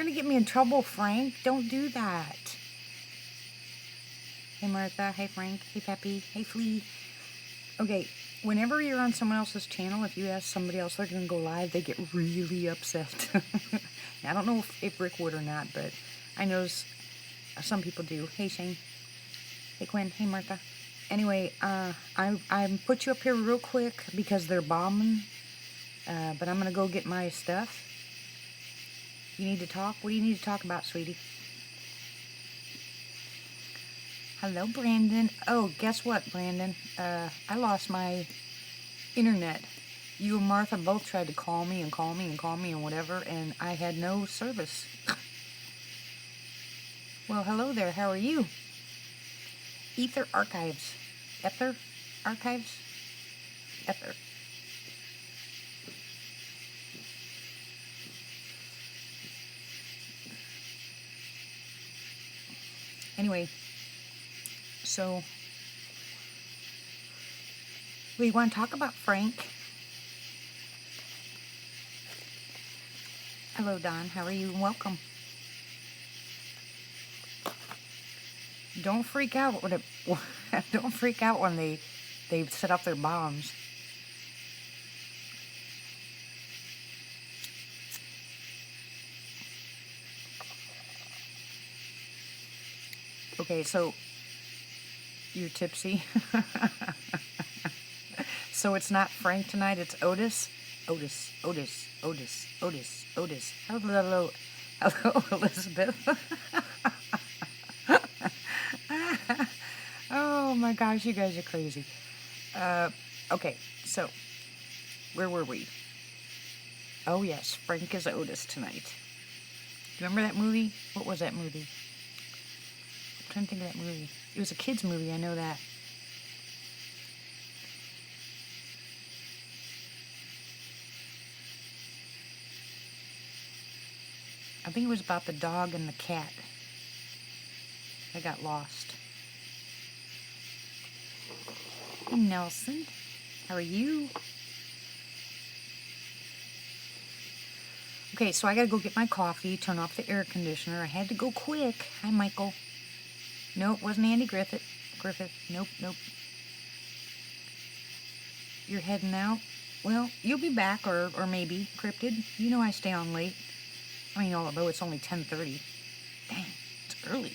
gonna get me in trouble, Frank. Don't do that. Hey, Martha. Hey, Frank. Hey, Peppy. Hey, Flea. Okay, whenever you're on someone else's channel, if you ask somebody else they're gonna go live, they get really upset. I don't know if Rick would or not, but I know some people do. Hey, Shane. Hey, Quinn. Hey, Martha. Anyway, I put you up here real quick because they're bombing, but I'm gonna go get my stuff. You need to talk? What do you need to talk about, sweetie? Hello, Brandon. Oh, guess what, Brandon? I lost my internet. You and Martha both tried to call me and call me and call me and whatever, and I had no service. Well, hello there. How are you? Ether Archives. Ether Archives? Ether. Anyway, so we want to talk about Frank. Hello, Don. How are you? Welcome. Don't freak out when don't freak out when they set up their bombs. Okay, so you're tipsy. So it's not Frank tonight, it's Otis. Otis. Hello, Elizabeth. Oh my gosh, you guys are crazy. Okay, so where were we? Oh yes, Frank is Otis tonight. Remember that movie? What was that movie? I'm trying to think of that movie. It was a kid's movie, I know that. I think it was about the dog and the cat. I got lost. Hey, Nelson. How are you? Okay, so I gotta go get my coffee, turn off the air conditioner. I had to go quick. Hi, Michael. Nope, wasn't Andy Griffith. Nope. You're heading out? Well, you'll be back, or maybe. Cryptid, you know I stay on late. I mean, although it's only 10:30. Dang, it's early.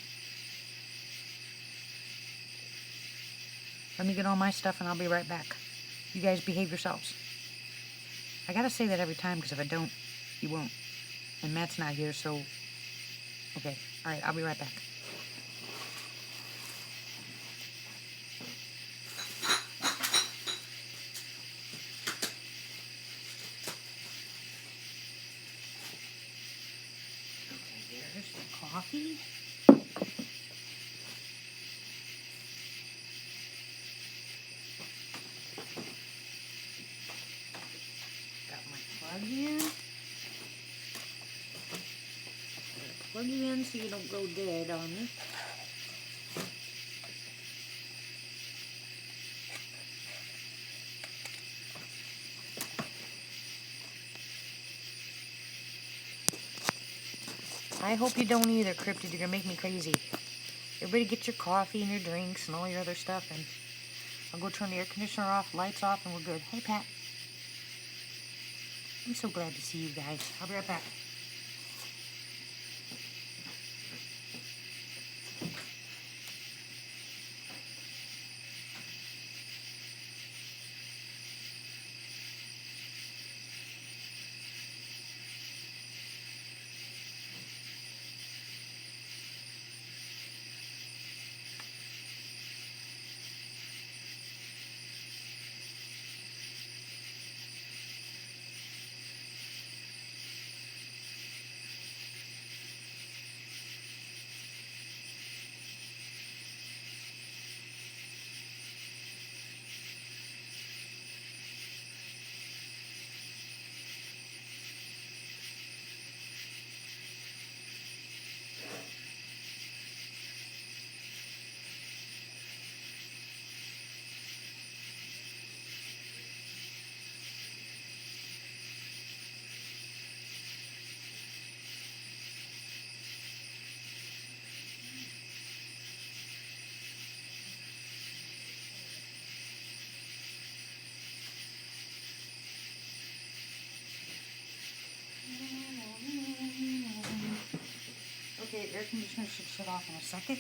Let me get all my stuff and I'll be right back. You guys behave yourselves. I gotta say that every time because if I don't, you won't. And Matt's not here, so... Okay, alright, I'll be right back. Okay, there's the coffee. Plug in. Plug you in so you don't go dead on me. I hope you don't either, Cryptid. You're gonna make me crazy. Everybody get your coffee and your drinks and all your other stuff, and I'll go turn the air conditioner off, lights off, and we're good. Hey, Pat. I'm so glad to see you guys. I'll be right back. It should shut off in a second.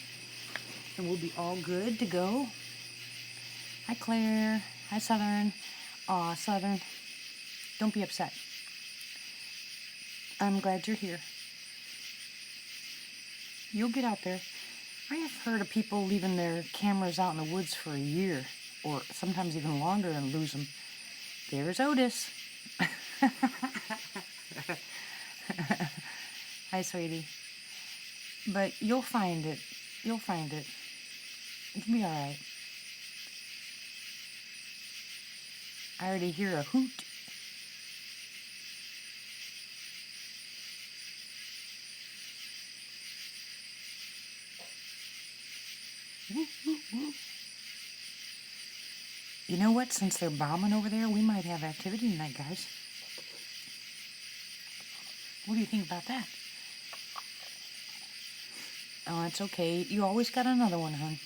And we'll be all good to go. Hi, Claire. Hi, Southern. Aw, Southern. Don't be upset. I'm glad you're here. You'll get out there. I have heard of people leaving their cameras out in the woods for a year, or sometimes even longer, and lose them. There's Otis. Hi, sweetie. But you'll find it. You'll find it. It'll be alright. I already hear a hoot. Woo, woo, woo. You know what? Since they're bombing over there, we might have activity tonight, guys. What do you think about that? Oh, it's okay. You always got another one, hon.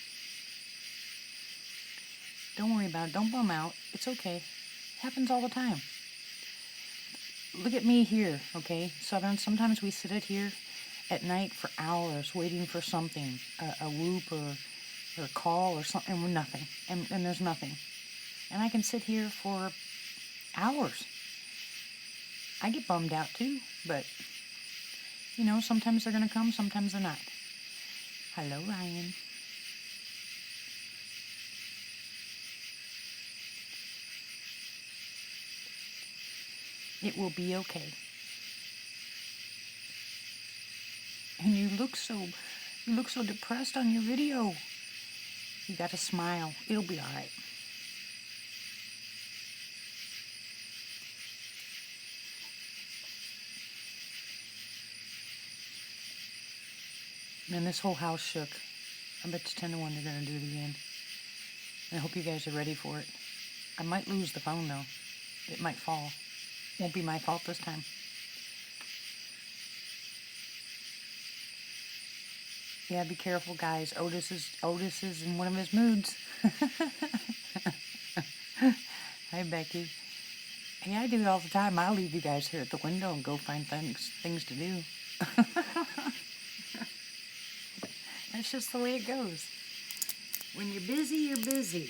Don't worry about it. Don't bum out. It's okay. Happens all the time. Look at me here, okay? Southern, sometimes we sit here at night for hours waiting for something, a whoop or a call or something, and we're nothing. And there's nothing. And I can sit here for hours. I get bummed out too, but, you know, sometimes they're going to come, sometimes they're not. Hello, Ryan. It will be okay. And you look so depressed on your video. You got to smile. It'll be all right. Man, this whole house shook. I bet you 10 to 1 they're going to do it again. And I hope you guys are ready for it. I might lose the phone, though. It might fall. Won't be my fault this time. Yeah, be careful, guys. Otis is in one of his moods. Hi, Becky. Hey, I do it all the time. I'll leave you guys here at the window and go find things to do. That's just the way it goes. When you're busy, you're busy.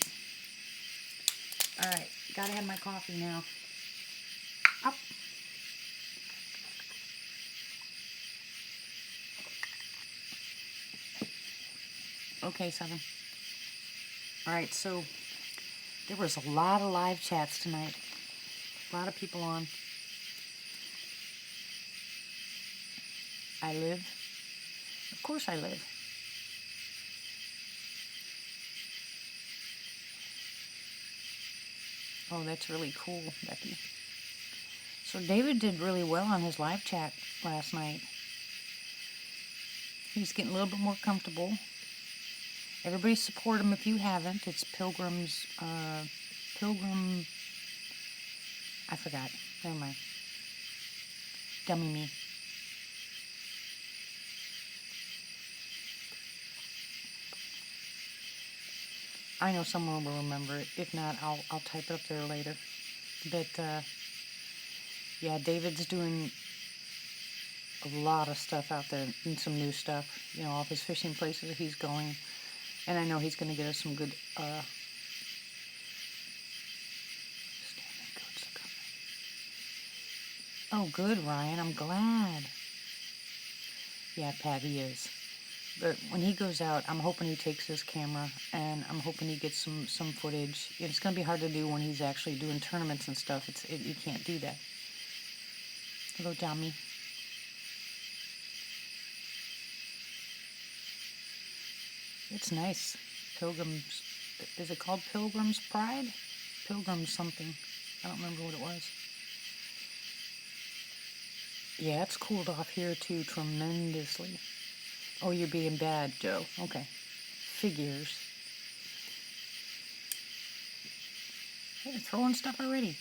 All right, gotta have my coffee now. Up. Okay, Southern. All right, so there was a lot of live chats tonight. A lot of people on. I live. Of course I live. Oh, that's really cool, Becky. So David did really well on his live chat last night. He's getting a little bit more comfortable. Everybody support him if you haven't. It's Pilgrim, I forgot. Never mind. Dummy me. I know someone will remember it. If not, I'll type it up there later. But, yeah, David's doing a lot of stuff out there and some new stuff. You know, all his fishing places that he's going. And I know he's going to get us some good, Oh, good, Ryan. I'm glad. Yeah, Pat, he is. But when he goes out, I'm hoping he takes his camera, and I'm hoping he gets some footage. It's going to be hard to do when he's actually doing tournaments and stuff. You can't do that. Hello, Tommy. It's nice. Pilgrim's... Is it called Pilgrim's Pride? Pilgrim's something. I don't remember what it was. Yeah, it's cooled off here, too, tremendously. Oh, you're being bad, Joe. Okay. Figures. Hey, they're throwing stuff already.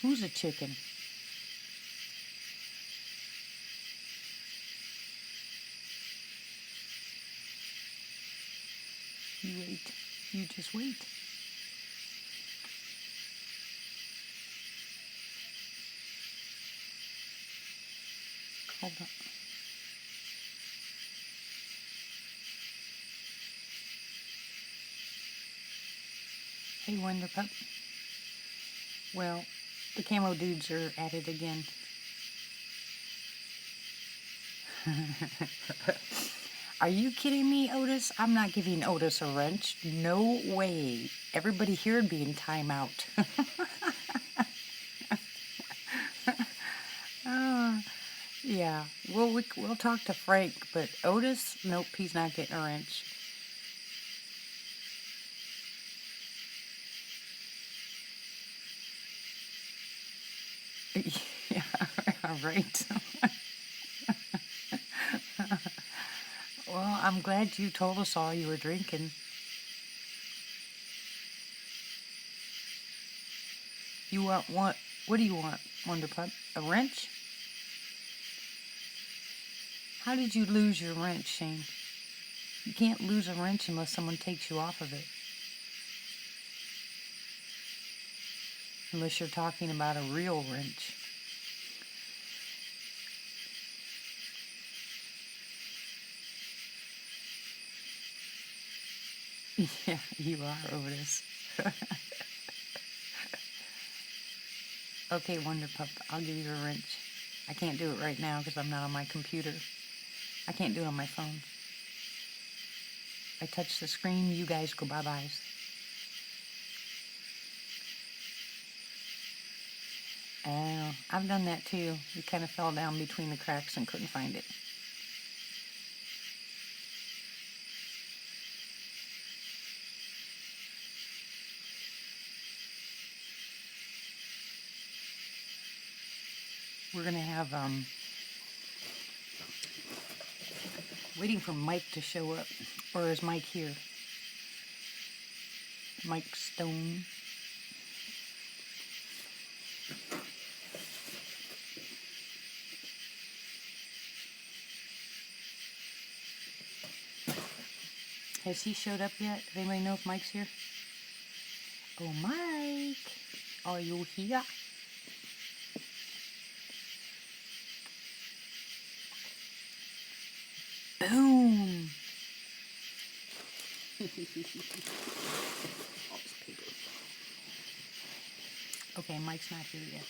Who's a chicken? You wait. You just wait. Hold on. Hey, Wonder Pup. Well, the Camo dudes are at it again. Are you kidding me, Otis? I'm not giving Otis a wrench. No way. Everybody here would be in timeout. Yeah, we'll talk to Frank, but Otis, nope, he's not getting a wrench. Yeah, right. Well, I'm glad you told us all you were drinking. You want what? What do you want, Wonder Pup? A wrench? How did you lose your wrench, Shane? You can't lose a wrench unless someone takes you off of it. Unless you're talking about a real wrench. Yeah, you are, Otis. Okay, Wonder Pup, I'll give you a wrench. I can't do it right now because I'm not on my computer. I can't do it on my phone. I touch the screen, you guys go bye-byes. Oh, I've done that too. We kind of fell down between the cracks and couldn't find it. We're gonna have, waiting for Mike to show up. Or is Mike here? Mike Stone. Has he showed up yet? Does anybody know if Mike's here? Oh, Mike! Are you here? Boom! Okay, Mike's not here yet.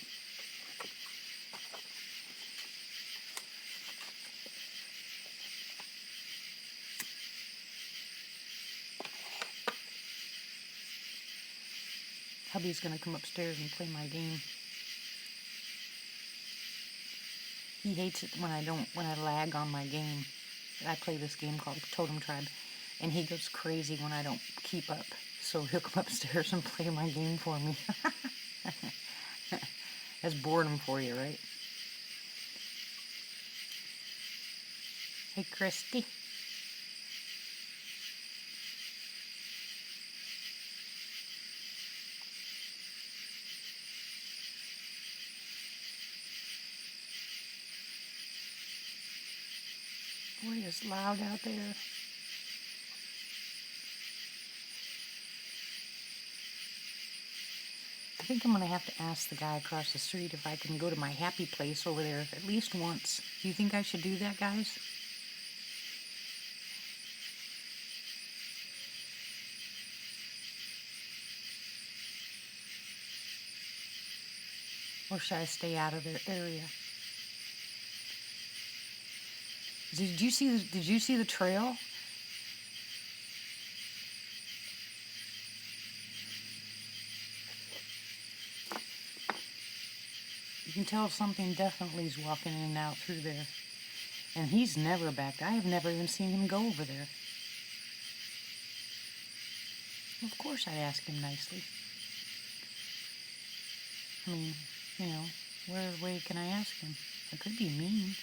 Hubby's gonna come upstairs and play my game. He hates it when I lag on my game. I play this game called Totem Tribe, and he goes crazy when I don't keep up. So he'll come upstairs and play my game for me. That's boredom for you, right? Hey, Christy. Boy, it's loud out there. I think I'm going to have to ask the guy across the street if I can go to my happy place over there at least once. Do you think I should do that, guys? Or should I stay out of their area? Did you see the trail? You can tell something definitely is walking in and out through there. And he's never back. I have never even seen him go over there. Of course I'd ask him nicely. I mean, you know, where way can I ask him? I could be mean.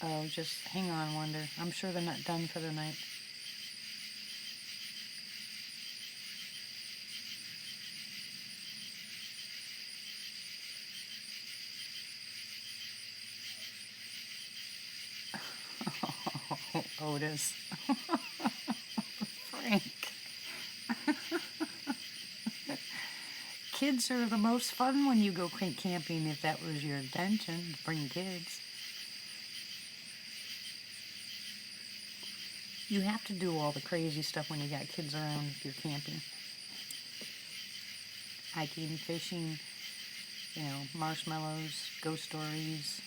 Oh, just hang on, Wonder. I'm sure they're not done for the night. Oh, Otis. Frank. kids are the most fun when you go camping, if that was your intention, to bring kids. You have to do all the crazy stuff when you got kids around if you're camping. Hiking, fishing, marshmallows, ghost stories,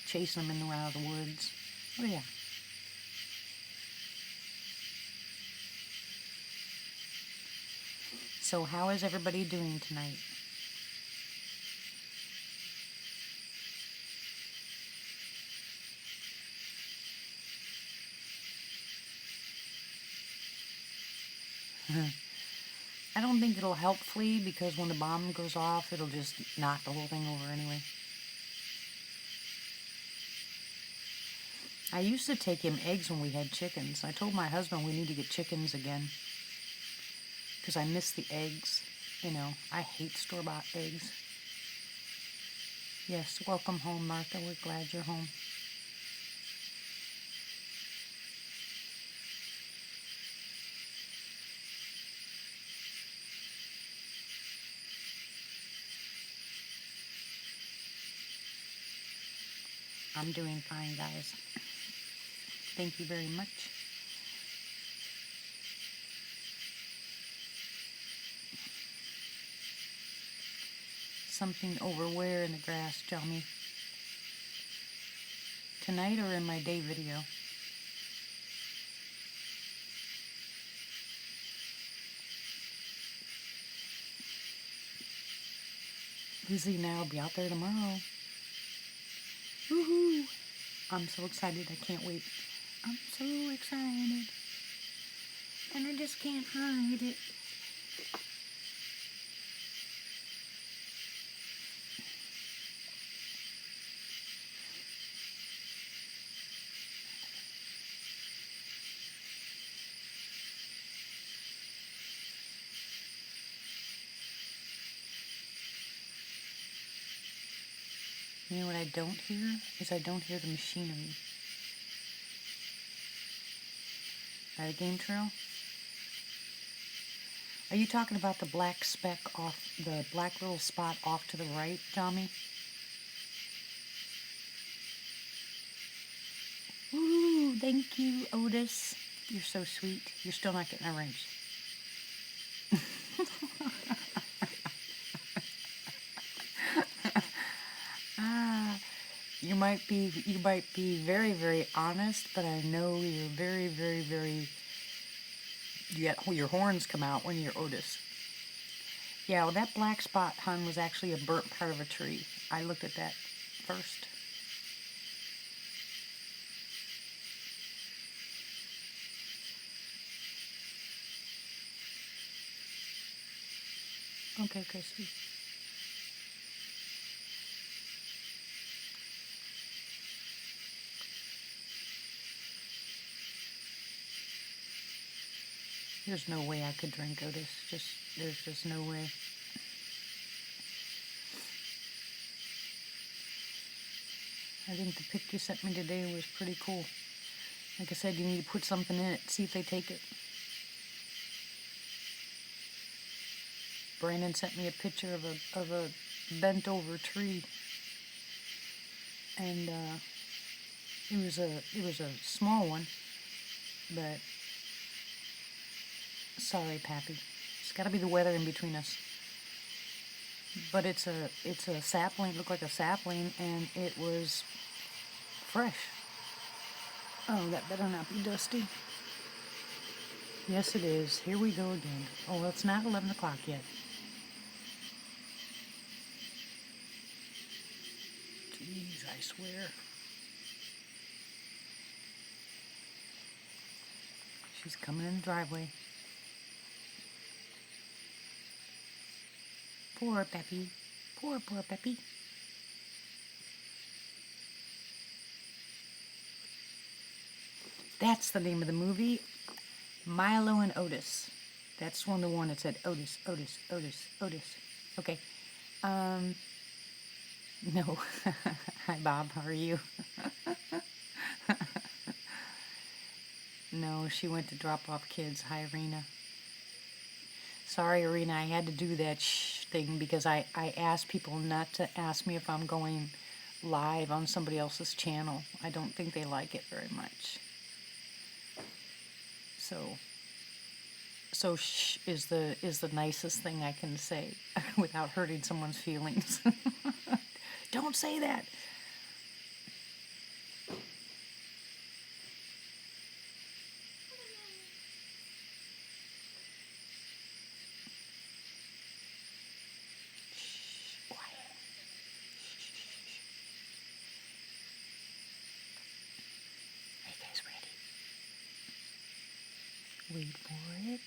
chasing them in and out of the woods. Oh yeah. So how is everybody doing tonight? I don't think it'll help Flea because when the bomb goes off, it'll just knock the whole thing over anyway. I used to take him eggs when we had chickens. I told my husband we need to get chickens again because I miss the eggs. I hate store-bought eggs. Yes, welcome home, Martha. We're glad you're home. I'm doing fine, guys. Thank you very much. Something over where in the grass, Johnny? Tonight or in my day video? Lizzie and I will be out there tomorrow. Woohoo! I'm so excited, I can't wait. I'm so excited. And I just can't hide it. You know what I don't hear? I don't hear the machinery. By the game trail? Are you talking about the black speck off, the black little spot off to the right, Tommy? Ooh, thank you, Otis. You're so sweet. You're still not getting a wrench. You might be very, very honest, but I know you're very, very, very. Your horns come out when you're Otis. Yeah, well, that black spot, hon, was actually a burnt part of a tree. I looked at that first. Okay, Christy. There's no way I could drink Otis. There's just no way. I think the pic you sent me today was pretty cool. Like I said, you need to put something in it, see if they take it. Brandon sent me a picture of a bent over tree, and it was a small one, but sorry, Pappy. It's got to be the weather in between us. But it's a sapling. It looked like a sapling, and it was fresh. Oh, that better not be dusty. Yes, it is. Here we go again. Oh, well, it's not 11 o'clock yet. Jeez, I swear. She's coming in the driveway. Poor Peppy. Poor Peppy. That's the name of the movie. Milo and Otis. That's the one that said Otis, Otis, Otis, Otis. Okay. No. Hi, Bob. How are you? No, she went to drop off kids. Hi, Arena. Sorry, Arena. I had to do that. Shh. thing because I ask people not to ask me if I'm going live on somebody else's channel. I don't think they like it very much. So shh is the nicest thing I can say without hurting someone's feelings. Don't say that. Shh, quiet. Are you guys ready? Wait for it. Wait for it.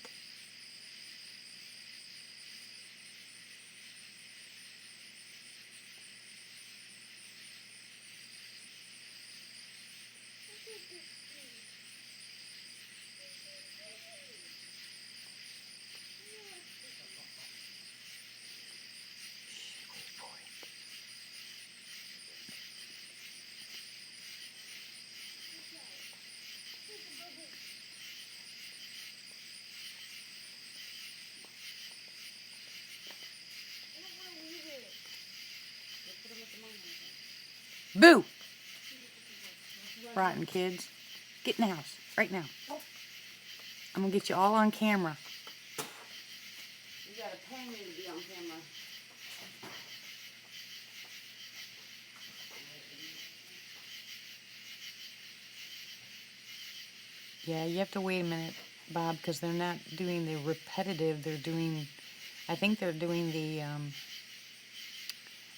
Boo! Rotten kids. Get in the house right now. I'm gonna get you all on camera. You gotta pay me to be on camera. Yeah, you have to wait a minute, Bob, because they're not doing the repetitive. They're doing, I think they're doing the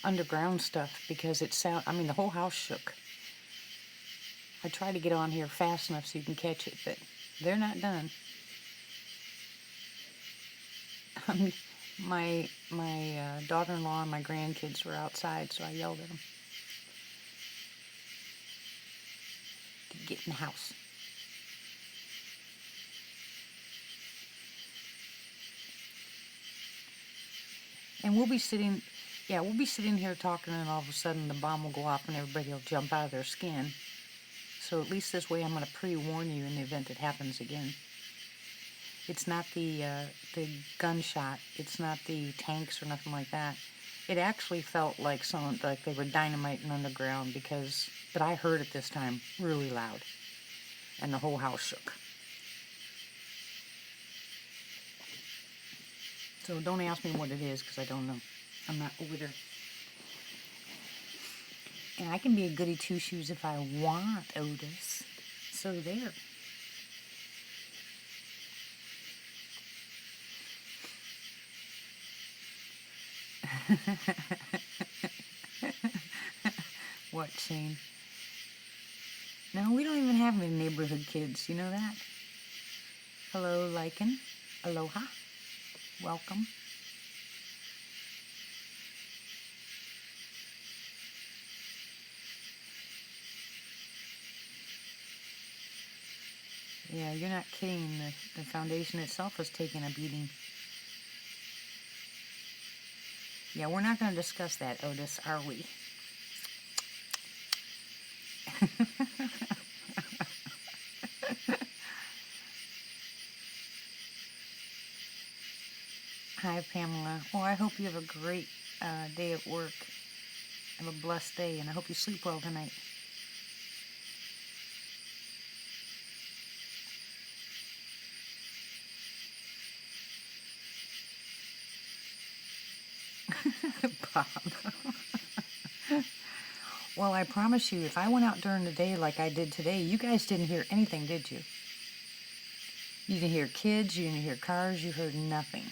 underground stuff because it I mean, the whole house shook. I tried to get on here fast enough so you can catch it, but they're not done. My daughter-in-law and my grandkids were outside, so I yelled at them to get in the house. And we'll be sitting here talking, and all of a sudden the bomb will go off and everybody will jump out of their skin. So at least this way I'm going to pre-warn you in the event it happens again. It's not the gunshot. It's not the tanks or nothing like that. It actually felt like like they were dynamiting underground but I heard it this time really loud, and the whole house shook. So don't ask me what it is because I don't know. I'm not over there. And I can be a goody two-shoes if I want, Otis. So there. What, Shane? No, we don't even have any neighborhood kids. You know that? Hello, Lycan. Aloha. Welcome. Yeah, you're not kidding. The foundation itself is taking a beating. Yeah, we're not going to discuss that, Otis, are we? Hi, Pamela. Well, I hope you have a great day at work. Have a blessed day, and I hope you sleep well tonight. Bob. Well, I promise you, if I went out during the day like I did today, you guys didn't hear anything, did you? You didn't hear kids, you didn't hear cars, you heard nothing.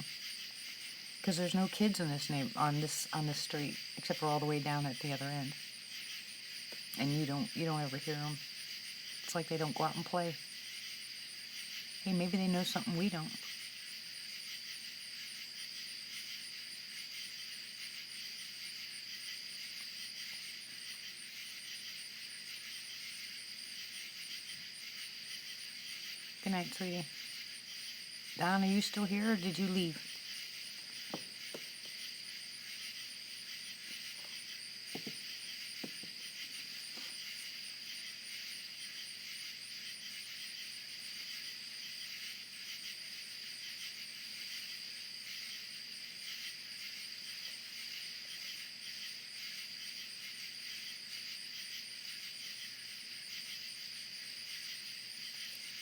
Because there's no kids in on this street, except for all the way down at the other end. And you don't ever hear them. It's like they don't go out and play. Hey, maybe they know something we don't. Good night, sweetie. Don, are you still here or did you leave?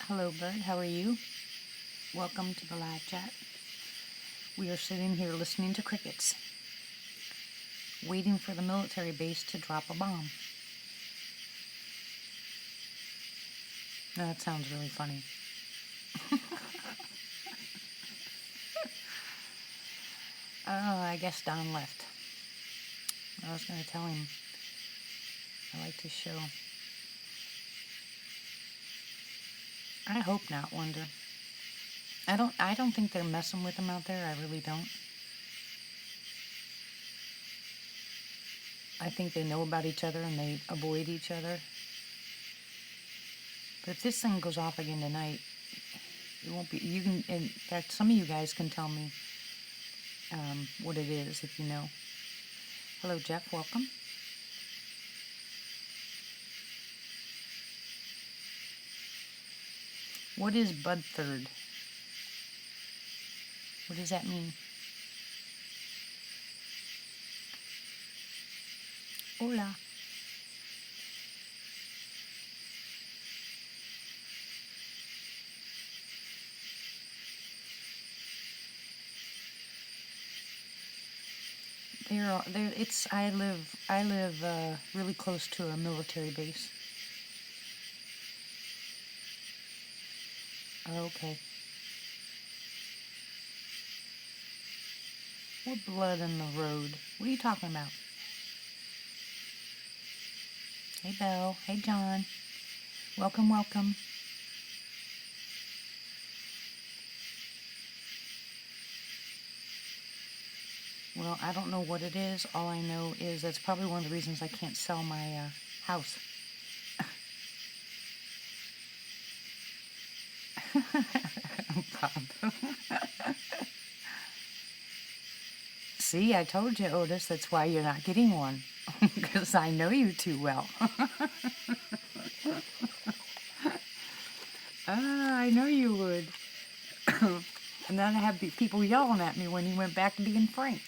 Hello, Bud. How are you? Welcome to the live chat. We are sitting here listening to crickets, waiting for the military base to drop a bomb. Now, that sounds really funny. Oh, I guess Don left. I was going to tell him I like his show. I hope not, Wonder. I don't think they're messing with him out there. I really don't. I think they know about each other and they avoid each other. But if this thing goes off again tonight, it won't be. You can, in fact, some of you guys can tell me what it is if you know. Hello, Jeff. Welcome. What is Bud Third? What does that mean? Hola. I live really close to a military base. Okay. What blood in the road? What are you talking about? Hey, Belle. Hey, John. Welcome, welcome. Well, I don't know what it is. All I know is that's probably one of the reasons I can't sell my house. Bob. See, I told you, Otis, that's why you're not getting one. Because I know you too well. I know you would. And then I have people yelling at me when he went back to being Frank.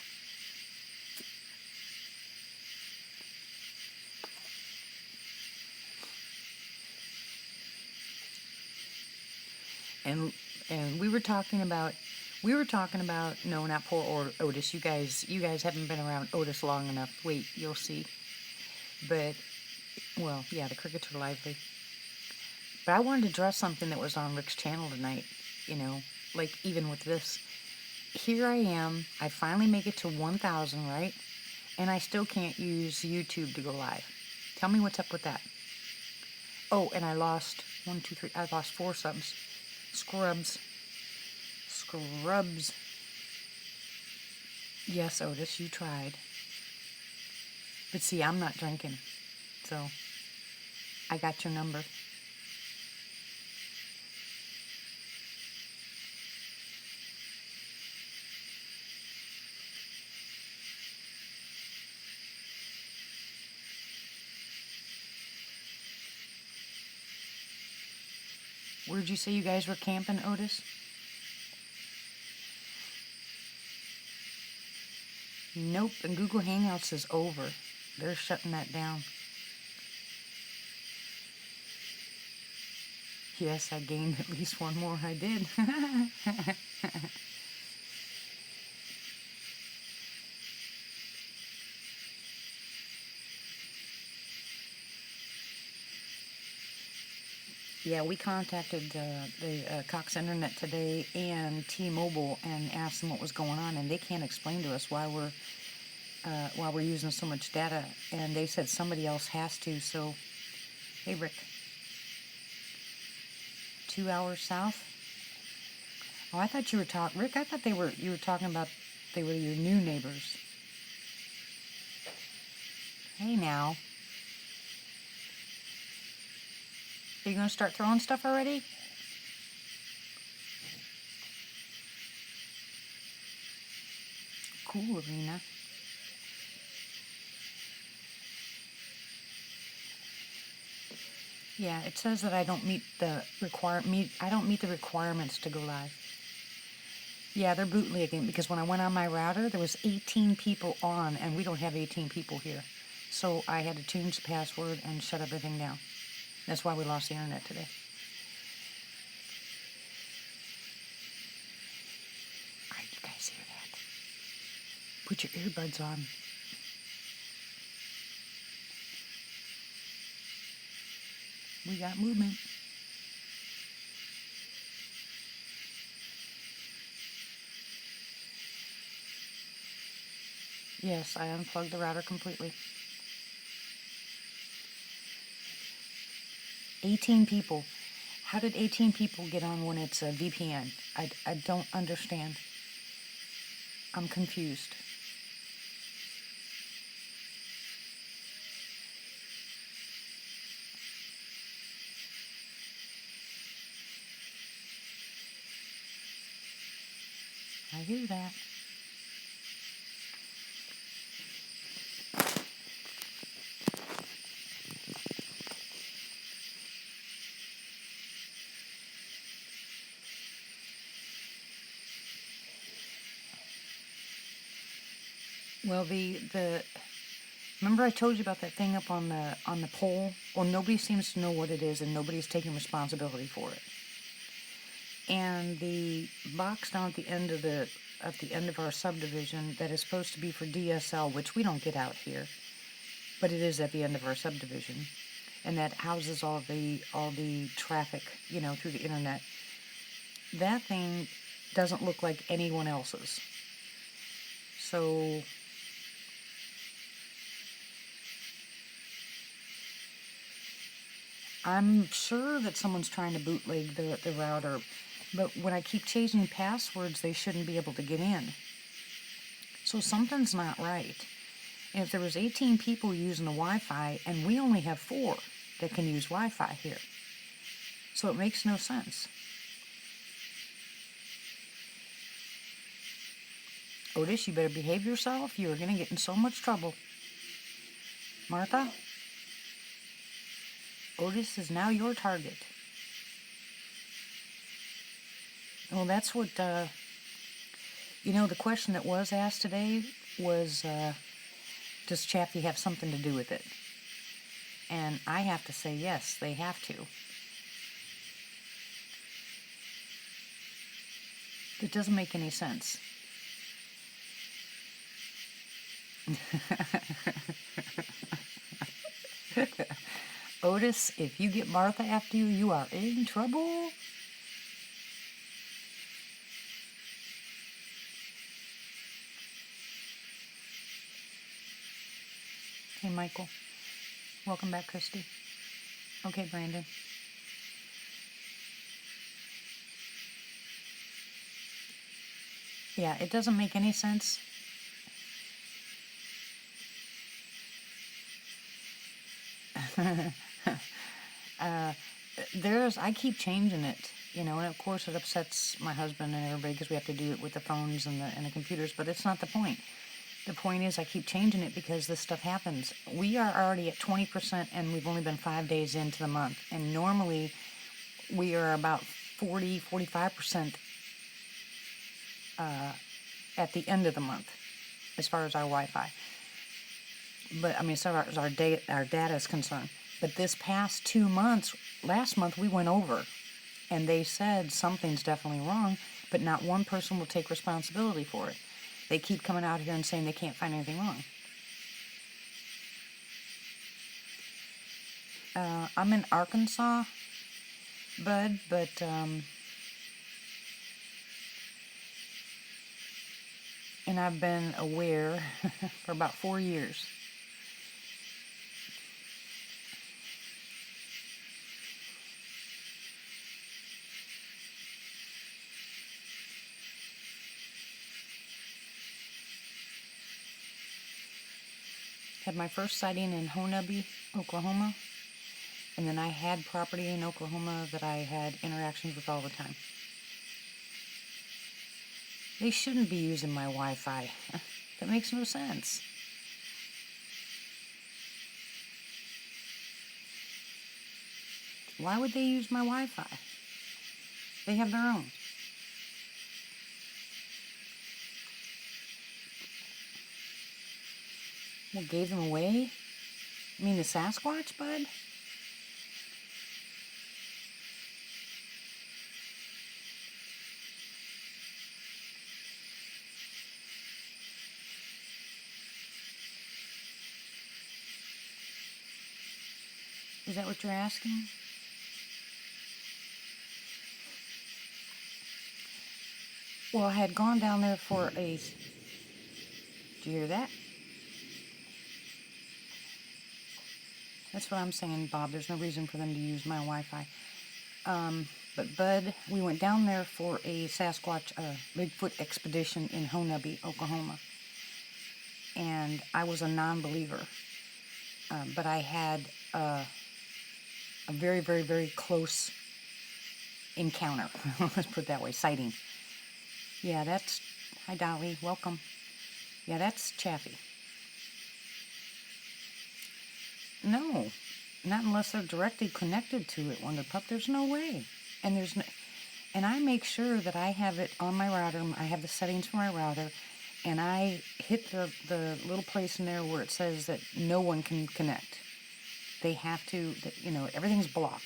And we were talking about no, not poor Otis. You guys haven't been around Otis long enough. Wait, you'll see. But well, yeah, the crickets are lively. But I wanted to draw something that was on Rick's channel tonight. You know, like even with this. Here I am. I finally make it to 1,000, right? And I still can't use YouTube to go live. Tell me what's up with that. Oh, and I lost 1, 2, 3. I lost 4 subs. Scrubs. Yes, Otis, you tried. But see, I'm not drinking. So, I got your number. Where'd you say you guys were camping, Otis? Nope, and Google Hangouts is over. They're shutting that down. Yes, I gained at least one more. I did. Yeah, we contacted the Cox Internet today and T-Mobile and asked them what was going on, and they can't explain to us why we're using so much data. And they said somebody else has to. So, hey, Rick, 2 hours south. Oh, I thought you were talking, Rick. I thought you were talking about they were your new neighbors. Hey, now. Are you gonna start throwing stuff already? Cool, Arena. Yeah, it says that I don't meet the requirements to go live. Yeah, they're bootlegging because when I went on my router, there was 18 people on, and we don't have 18 people here. So I had to change the password and shut everything down. That's why we lost the internet today. Put your earbuds on. We got movement. Yes, I unplugged the router completely. 18 people. How did 18 people get on when it's a VPN? I don't understand. I'm confused. I hear that. Well, remember I told you about that thing up on the pole? Well, nobody seems to know what it is, and nobody's taking responsibility for it. And the box down at the end of our subdivision that is supposed to be for DSL, which we don't get out here, but it is at the end of our subdivision, and that houses all the traffic, through the internet. That thing doesn't look like anyone else's. So I'm sure that someone's trying to bootleg the router, but when I keep changing passwords, they shouldn't be able to get in. So something's not right. And if there was 18 people using the Wi-Fi, and we only have 4 that can use Wi-Fi here, so it makes no sense. Otis, you better behave yourself. You are going to get in so much trouble. Martha? Otis is now your target. Well, that's what, the question that was asked today was, does Chaffee have something to do with it? And I have to say yes, they have to. It doesn't make any sense. Otis, if you get Martha after you, you are in trouble. Hey, Michael. Welcome back, Christy. Okay, Brandon. Yeah, it doesn't make any sense. I keep changing it, and of course it upsets my husband and everybody because we have to do it with the phones and the computers, but it's not the point. The point is I keep changing it because this stuff happens. We are already at 20% and we've only been 5 days into the month, and normally we are about 45% at the end of the month as far as our Wi-Fi. But as far as our data is concerned. But this past 2 months, last month we went over, and they said something's definitely wrong, but not one person will take responsibility for it. They keep coming out here and saying they can't find anything wrong. I'm in Arkansas, Bud, but and I've been aware for about 4 years. Had my first sighting in Honobbe, Oklahoma, and then I had property in Oklahoma that I had interactions with all the time. They shouldn't be using my Wi-Fi. That makes no sense. Why would they use my Wi-Fi? They have their own. Well, gave them away? You mean the Sasquatch, Bud? Is that what you're asking? Well, I had gone down there for a... Did you hear that? That's what I'm saying, Bob. There's no reason for them to use my Wi-Fi. But Bud, we went down there for a Sasquatch Bigfoot expedition in Honobbe, Oklahoma. And I was a non-believer. But I had a very, very, very close encounter. Let's put it that way, sighting. Yeah, that's... Hi, Dolly. Welcome. Yeah, that's Chaffee. No, not unless they're directly connected to it, Wonder Pup. There's no way. And there's no... And I make sure that I have it on my router. I have the settings for my router. And I hit the little place in there where it says that no one can connect. They have to, you know, everything's blocked.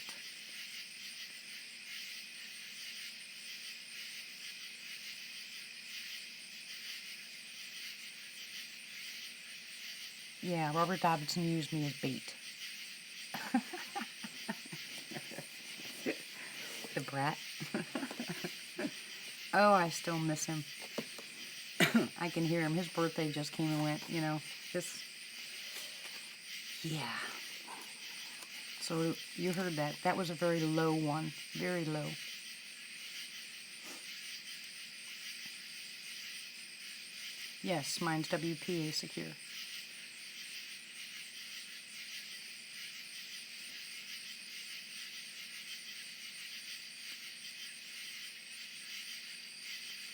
Yeah, Robert Dobson used me as bait. The brat. Oh, I still miss him. I can hear him. His birthday just came and went, you know. Just, yeah. So you heard that. That was a very low one. Very low. Yes, mine's WPA secure.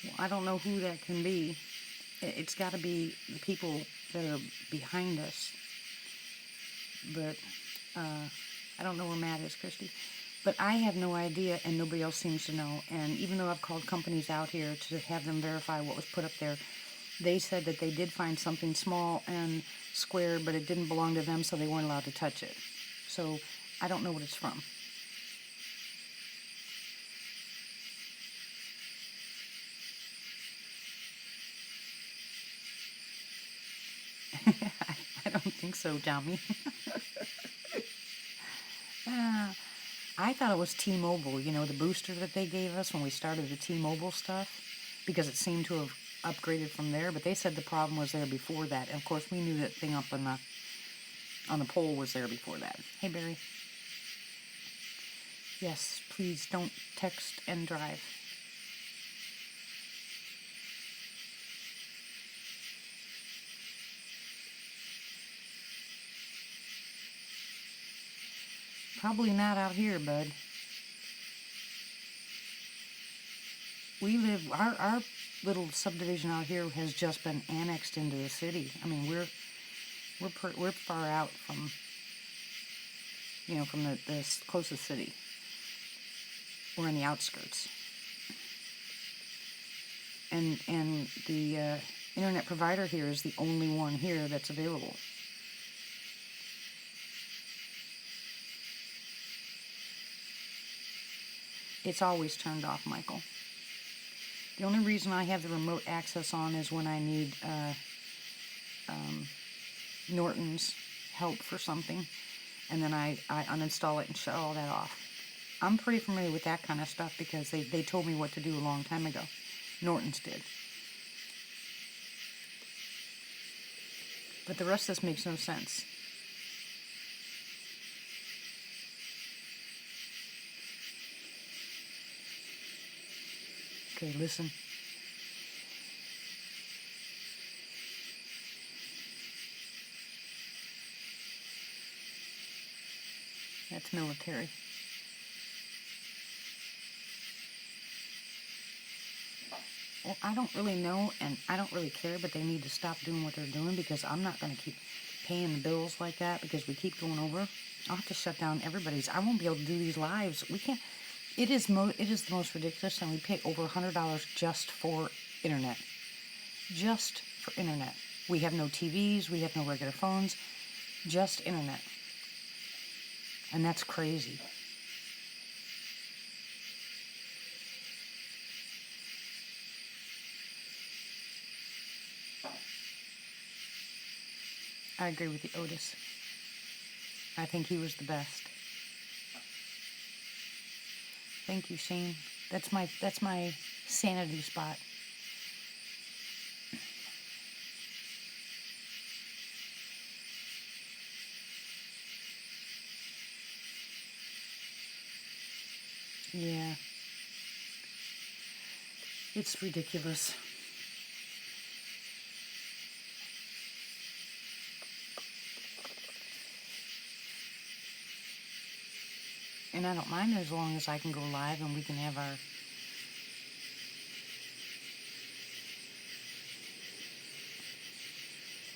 Well, I don't know who that can be. It's got to be the people that are behind us. But I don't know where Matt is, Christy. But I have no idea, and nobody else seems to know. And even though I've called companies out here to have them verify what was put up there, they said that they did find something small and square, but it didn't belong to them, so they weren't allowed to touch it. So I don't know what it's from. I don't think so, Tommy. I thought it was T-Mobile, you know, the booster that they gave us when we started the T-Mobile stuff, because it seemed to have upgraded from there, but they said the problem was there before that. And of course, we knew that thing up on the pole was there before that. Hey, Barry. Yes, please don't text and drive. Probably not out here, bud. We live, our little subdivision out here has just been annexed into the city. I mean, we're far out from, you know, from the closest city. We're in the outskirts. And the internet provider here is the only one here that's available. It's always turned off, Michael. The only reason I have the remote access on is when I need Norton's help for something, and then I uninstall it and shut all that off. I'm pretty familiar with that kind of stuff because they told me what to do a long time ago. Norton's did. But the rest of this makes no sense. Okay, listen. That's military. Well, I don't really know, and I don't really care, but they need to stop doing what they're doing, because I'm not going to keep paying the bills like that because we keep going over. I'll have to shut down everybody's. I won't be able to do these lives. We can't. It is the most ridiculous, and we pay over $100 just for internet. Just for internet. We have no TVs, we have no regular phones, just internet. And that's crazy. I agree with you, Otis. I think he was the best. Thank you, Shane. That's my sanity spot. Yeah. It's ridiculous. And I don't mind as long as I can go live and we can have our...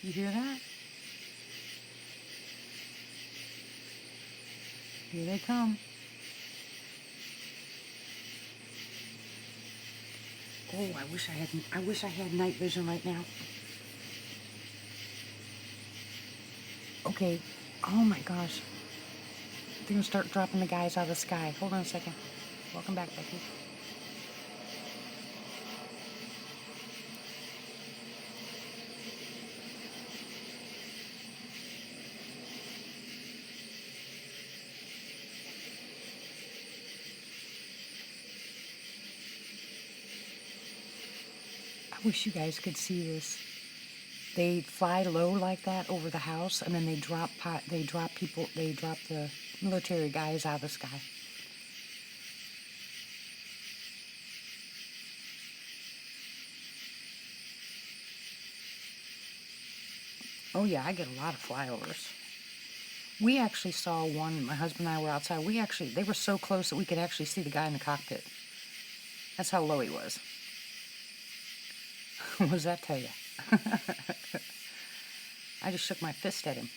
You hear that? Here they come. Oh, I wish I had night vision right now. Okay. Oh my gosh. They're gonna start dropping the guys out of the sky. Hold on a second. Welcome back, Becky. I wish you guys could see this. They fly low like that over the house, and then they drop the military guys out of the sky. Oh yeah, I get a lot of flyovers. We actually saw one, my husband and I were outside, they were so close that we could actually see the guy in the cockpit. That's how low he was. What does that tell you? I just shook my fist at him.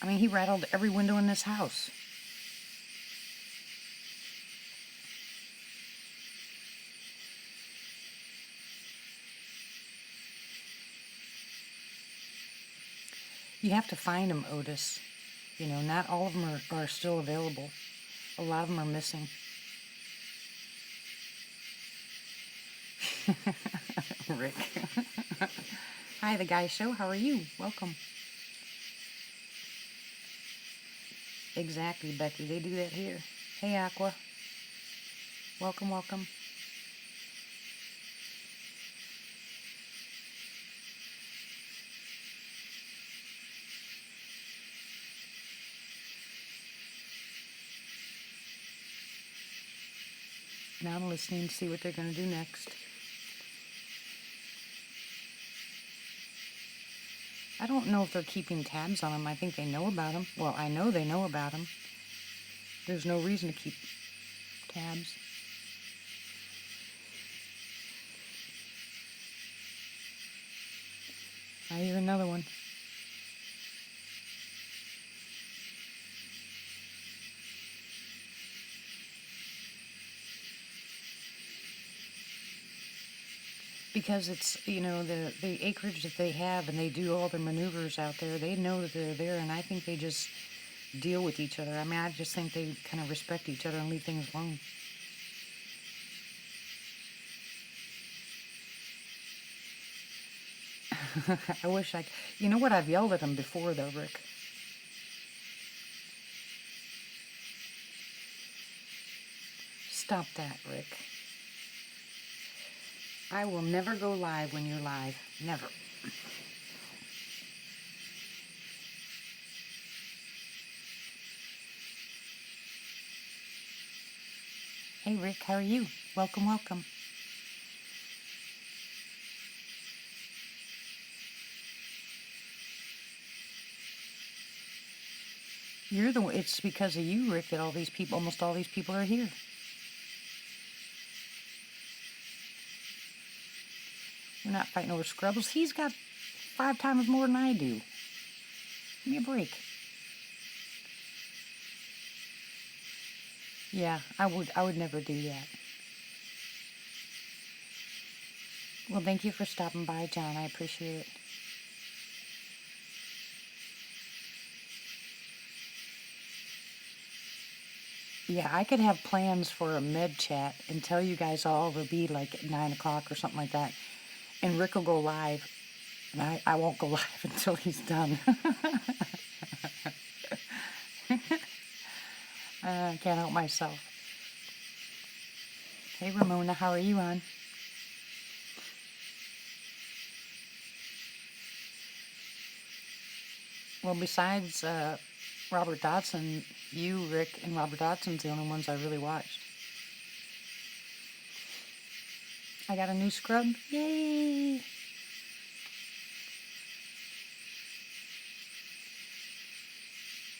I mean, he rattled every window in this house. You have to find them, Otis. You know, not all of them are still available. A lot of them are missing. Rick. Hi, The Guy Show. How are you? Welcome. Exactly, Becky. They do that here. Hey, Aqua. Welcome, welcome. Now I'm listening to see what they're going to do next. I don't know if they're keeping tabs on them. I think they know about them. Well, I know they know about them. There's no reason to keep tabs. I hear another one. Because it's, you know, the acreage that they have, and they do all their maneuvers out there, they know that they're there, and I think they just deal with each other. I mean, I just think they kind of respect each other and leave things alone. I wish I... You know what? I've yelled at them before, though, Rick. Stop that, Rick. I will never go live when you're live. Never. Hey, Rick, how are you? Welcome, welcome. You're the one... It's because of you, Rick, that almost all these people are here. We're not fighting over Scrubbles. He's got 5 times more than I do. Give me a break. Yeah, I would never do that. Well, thank you for stopping by, John. I appreciate it. Yeah, I could have plans for a med chat and tell you guys all it'll be like at 9 o'clock or something like that. And Rick will go live. And I won't go live until he's done. I can't help myself. Hey Ramona, how are you on? Well, besides Robert Dodson, you, Rick, and Robert Dodson's the only ones I really watched. I got a new scrub. Yay!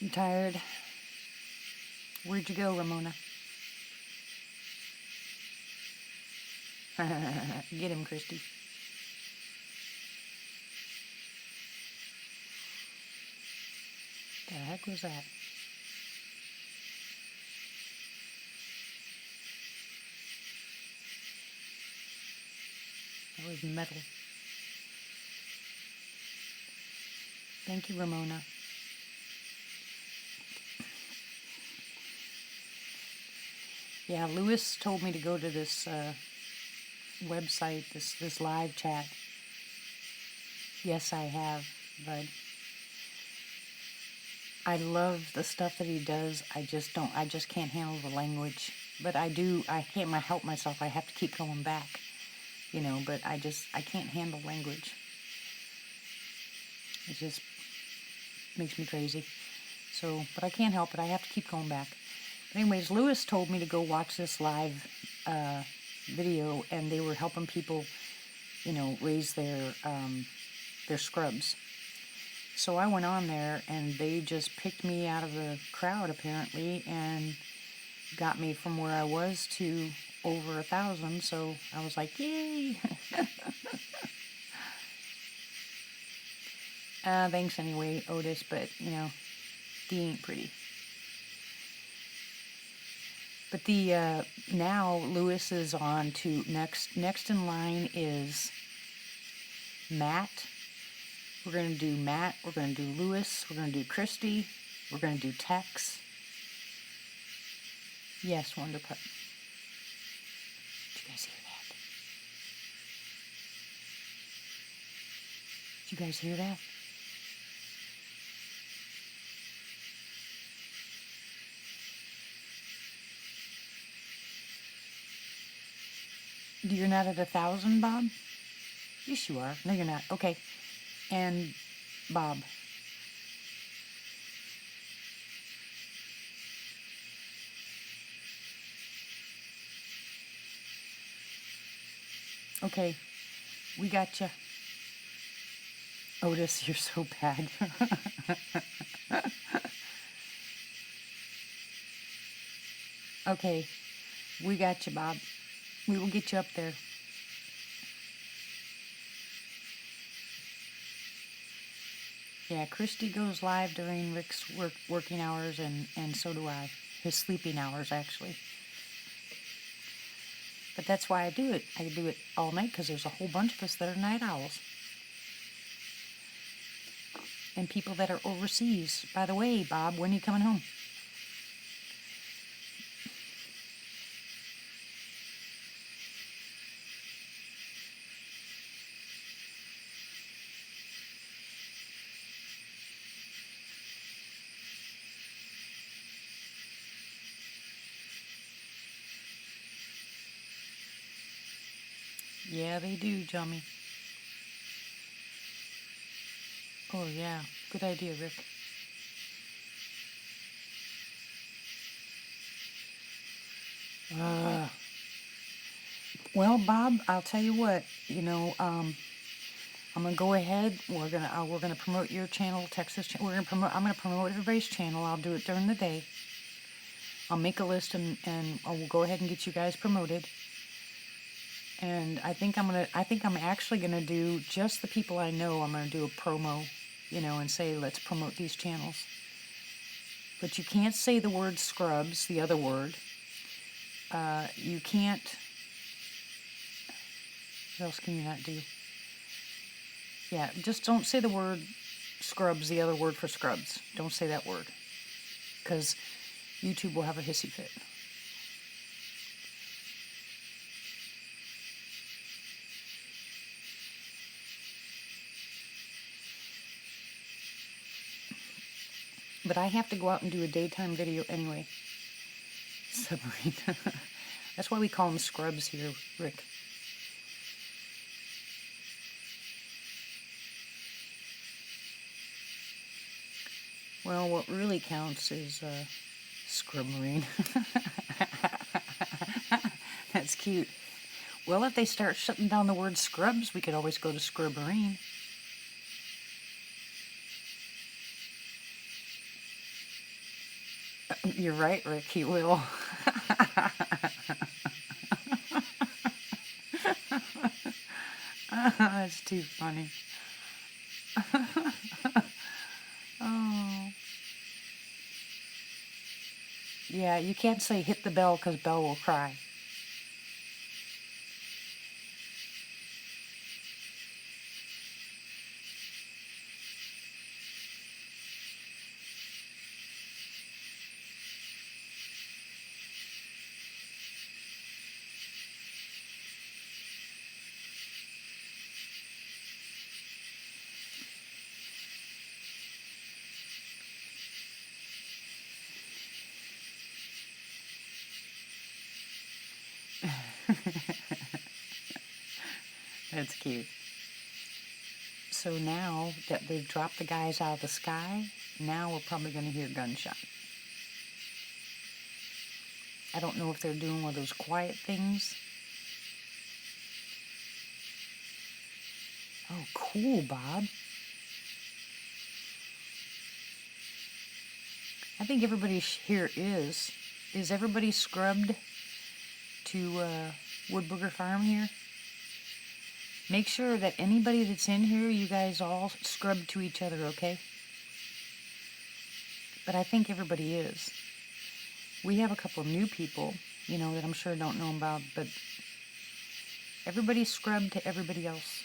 I'm tired. Where'd you go, Ramona? Get him, Christy. The heck was that? That was metal. Thank you, Ramona. Yeah, Lewis told me to go to this website, this live chat. Yes, I have, but I love the stuff that he does. I just can't handle the language. But I can't help myself. I have to keep going back, but I can't handle language. It just makes me crazy. So, but I can't help it. I have to keep going back. But anyways, Lewis told me to go watch this live video, and they were helping people, raise their scrubs. So I went on there, and they just picked me out of the crowd, apparently, and got me from where I was to over 1,000. So I was like, yay! Thanks anyway, Otis, but, he ain't pretty. But now Lewis is on to next in line is Matt. We're going to do Matt, we're going to do Lewis, we're going to do Christy, we're going to do Tex. Yes, Wonder Pup. Did you guys hear that? Did you guys hear that? You're not at 1,000, Bob? Yes, you are. No, you're not. Okay. And Bob. Okay. We got you. Otis, you're so bad. Okay. We got you, Bob. We will get you up there. Yeah, Christy goes live during Rick's working hours, and so do I. His sleeping hours, actually. But that's why I do it. I do it all night because there's a whole bunch of us that are night owls. And people that are overseas. By the way, Bob, when are you coming home? Yeah, they do, Jummy. Oh, yeah. Good idea, Rick. Well, Bob, I'll tell you what. I'm gonna go ahead. We're gonna promote your channel, Texas. I'm gonna promote everybody's channel. I'll do it during the day. I'll make a list, and I will go ahead and get you guys promoted. And I think I'm actually gonna do just the people I know. I'm gonna do a promo, and say let's promote these channels. But you can't say the word scrubs, the other word. You can't. What else can you not do? Yeah, just don't say the word scrubs, the other word for scrubs. Don't say that word, because YouTube will have a hissy fit. But I have to go out and do a daytime video anyway. Submarine. That's why we call them scrubs here, Rick. Well, what really counts is scrub marine. That's cute. Well, if they start shutting down the word scrubs, we could always go to scrub marine. You're right, Rick, he will. That's too funny. Oh. Yeah, you can't say hit the bell because Belle will cry. That's cute. So now that they've dropped the guys out of the sky, now we're probably going to hear gunshot. I don't know if they're doing one of those quiet things. Oh, cool, Bob. I think everybody here is. Is everybody scrubbed to Woodburger Farm here? Make sure that anybody that's in here, you guys all scrub to each other, okay? But I think everybody is. We have a couple of new people, you know, that I'm sure don't know about, but everybody's scrubbed to everybody else.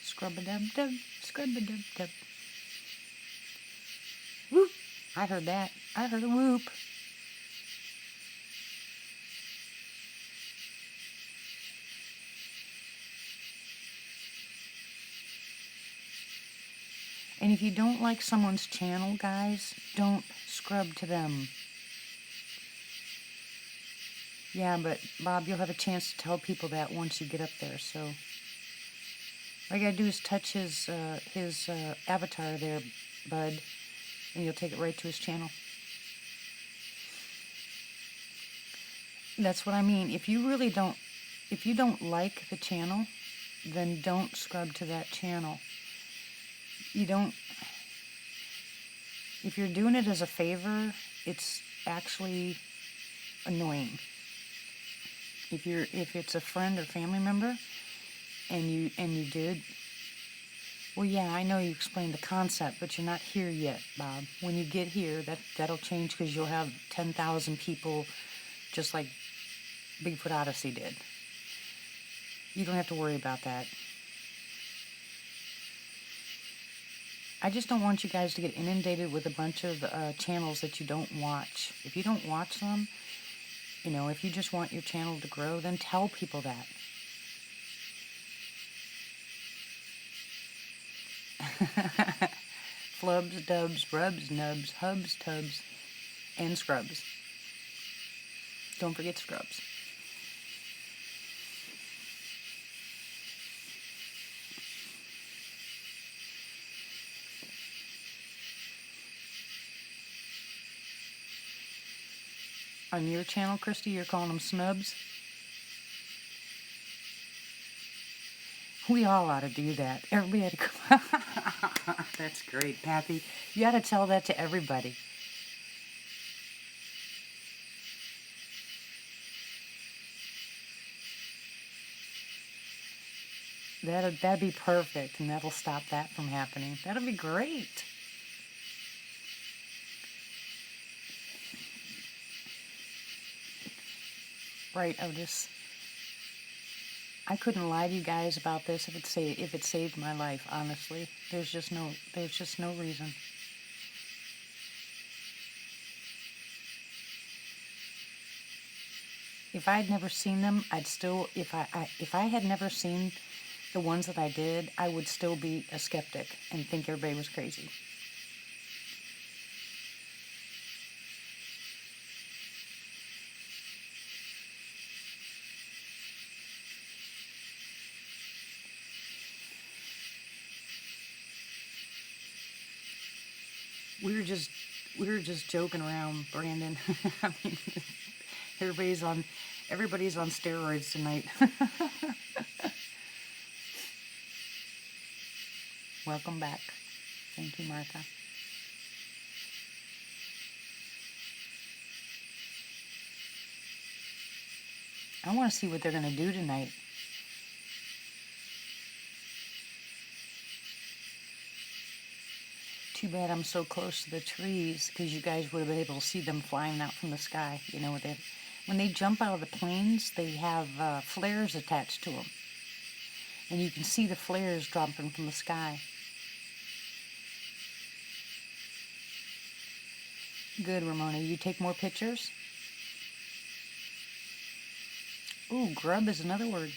Scrub-a-dub-dub, scrub-a-dub-dub. Whoop! I heard that. I heard a whoop. And if you don't like someone's channel, guys, don't scrub to them. Yeah, but Bob, you'll have a chance to tell people that once you get up there, so... All you gotta do is touch his avatar there, bud, and you'll take it right to his channel. That's what I mean. If you don't like the channel, then don't scrub to that channel. If you're doing it as a favor, it's actually annoying. If it's a friend or family member, and you did, well, yeah, I know you explained the concept, but you're not here yet, Bob. When you get here, that'll change because you'll have 10,000 people, just like Bigfoot Odyssey did. You don't have to worry about that. I just don't want you guys to get inundated with a bunch of channels that you don't watch. If you don't watch them, you know, if you just want your channel to grow, then tell people that. Flubs, dubs, rubs, nubs, hubs, tubs, and scrubs. Don't forget scrubs. On your channel, Christy, you're calling them snubs? We all ought to do that. Everybody ought to go. That's great, Pappy. You ought to tell that to everybody. That'd be perfect, and that'll stop that from happening. That'll be great. Right, Otis. I couldn't lie to you guys about this if it saved my life, honestly. There's just no reason. If I'd never seen them, I'd still, if I had never seen the ones that I did, I would still be a skeptic and think everybody was crazy. we were just joking around, Brandon. I mean, everybody's on steroids tonight. Welcome back. Thank you, Martha. I want to see what they're going to do tonight. Too bad I'm so close to the trees, because you guys would have been able to see them flying out from the sky. You know, when they jump out of the planes, they have flares attached to them. And you can see the flares dropping from the sky. Good, Ramona. You take more pictures? Ooh, grub is another word.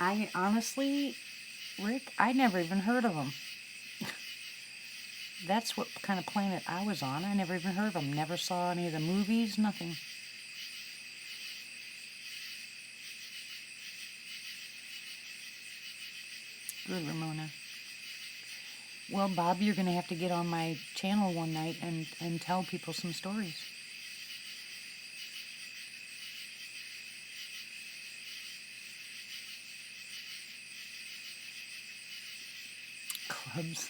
I honestly, Rick, I never even heard of them. That's what kind of planet I was on. I never even heard of them. Never saw any of the movies, nothing. Good, Ramona. Well, Bob, you're going to have to get on my channel one night and tell people some stories. Clubs.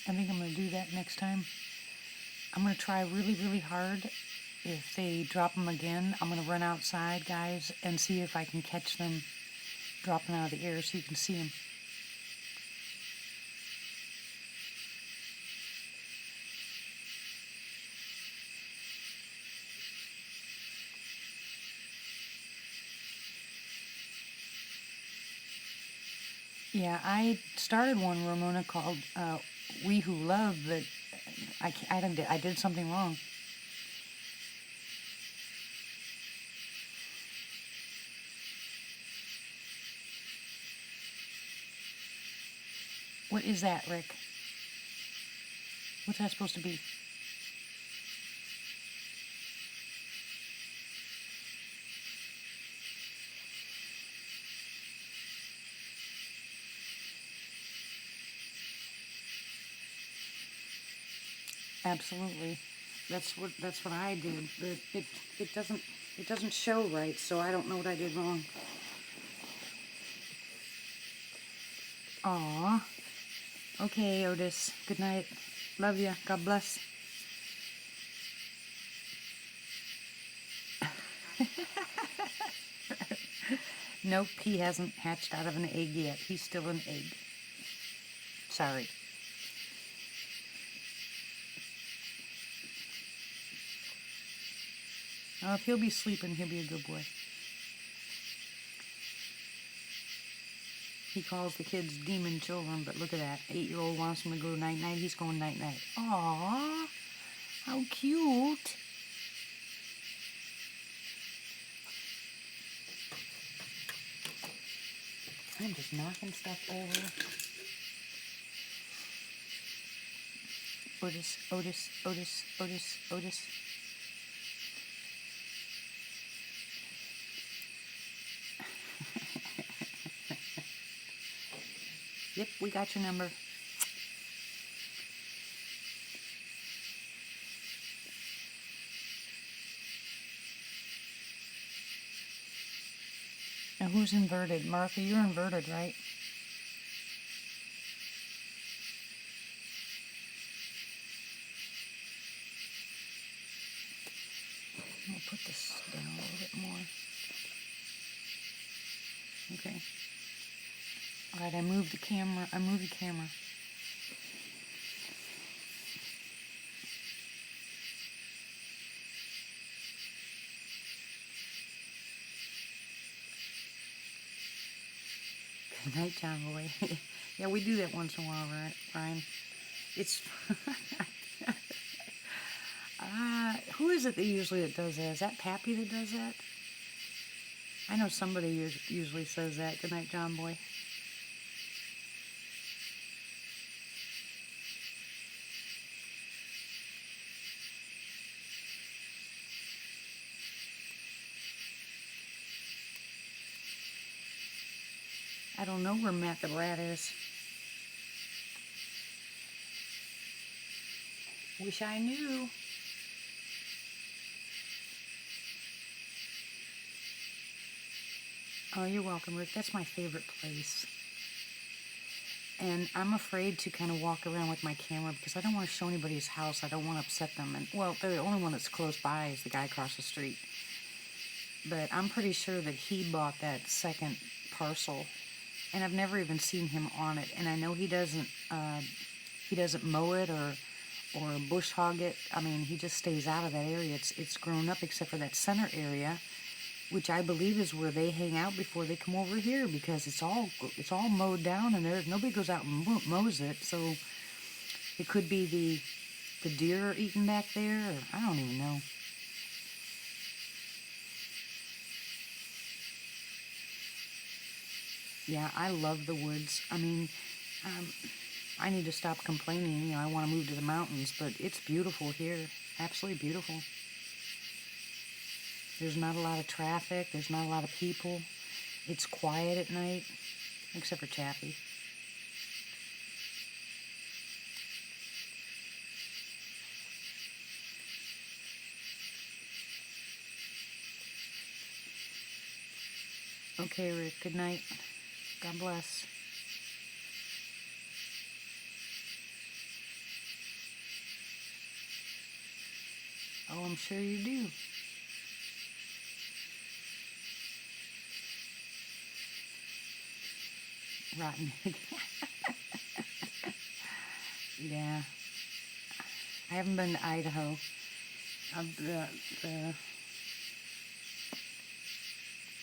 I think I'm going to do that next time. I'm going to try really, really hard. If they drop them again, I'm going to run outside, guys, and see if I can catch them dropping out of the air so you can see them. Yeah, I started one, Ramona, called We Who Love, but I did something wrong. What is that, Rick? What's that supposed to be? Absolutely. That's what I did. But it doesn't show right, so I don't know what I did wrong. Aw. Okay, Otis. Good night. Love ya. God bless. Nope, he hasn't hatched out of an egg yet. He's still an egg. Sorry. If he'll be sleeping, he'll be a good boy. He calls the kids demon children, but look at that. 8-year-old wants him to go night-night. He's going night-night. Aww. How cute. I'm just knocking stuff over. Otis, Otis, Otis, Otis, Otis. Yep, we got your number. Now who's inverted? Martha, you're inverted, right? I'll put this down a little bit more. Okay. Alright, I moved the camera. Good night, John Boy. Yeah, we do that once in a while, right, Brian? It's who is it that usually does that? Is that Pappy that does that? I know somebody usually says that. Good night, John Boy. I don't know where Matt the Rat is. Wish I knew. Oh, you're welcome, Rick. That's my favorite place. And I'm afraid to kind of walk around with my camera because I don't want to show anybody's house. I don't want to upset them. And well, the only one that's close by is the guy across the street. But I'm pretty sure that he bought that second parcel, and I've never even seen him on it. And I know he doesn't mow it or bush hog it. I mean, he just stays out of that area. It's grown up except for that center area, which I believe is where they hang out before they come over here, because it's all mowed down and nobody goes out and mows it. So it could be the deer are eating back there, or I don't even know. Yeah, I love the woods. I mean, I need to stop complaining. You know, I want to move to the mountains, but it's beautiful here. Absolutely beautiful. There's not a lot of traffic. There's not a lot of people. It's quiet at night, except for Chappie. Okay, Rick, good night. God bless. Oh, I'm sure you do. Rotten egg. Yeah. I haven't been to Idaho.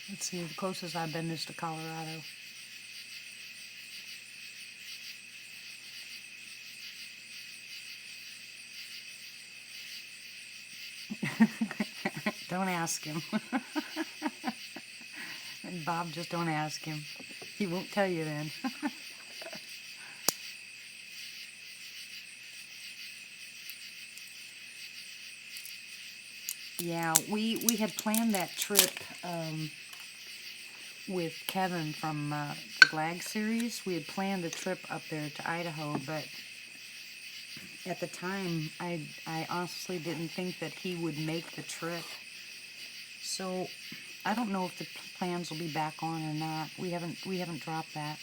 Let's see, the closest I've been is to Colorado. Don't ask him. Bob, just don't ask him. He won't tell you then. Yeah, we had planned that trip with Kevin from the Glag series. We had planned a trip up there to Idaho, but at the time, I honestly didn't think that he would make the trip. So I don't know if the plans will be back on or not. We haven't dropped that.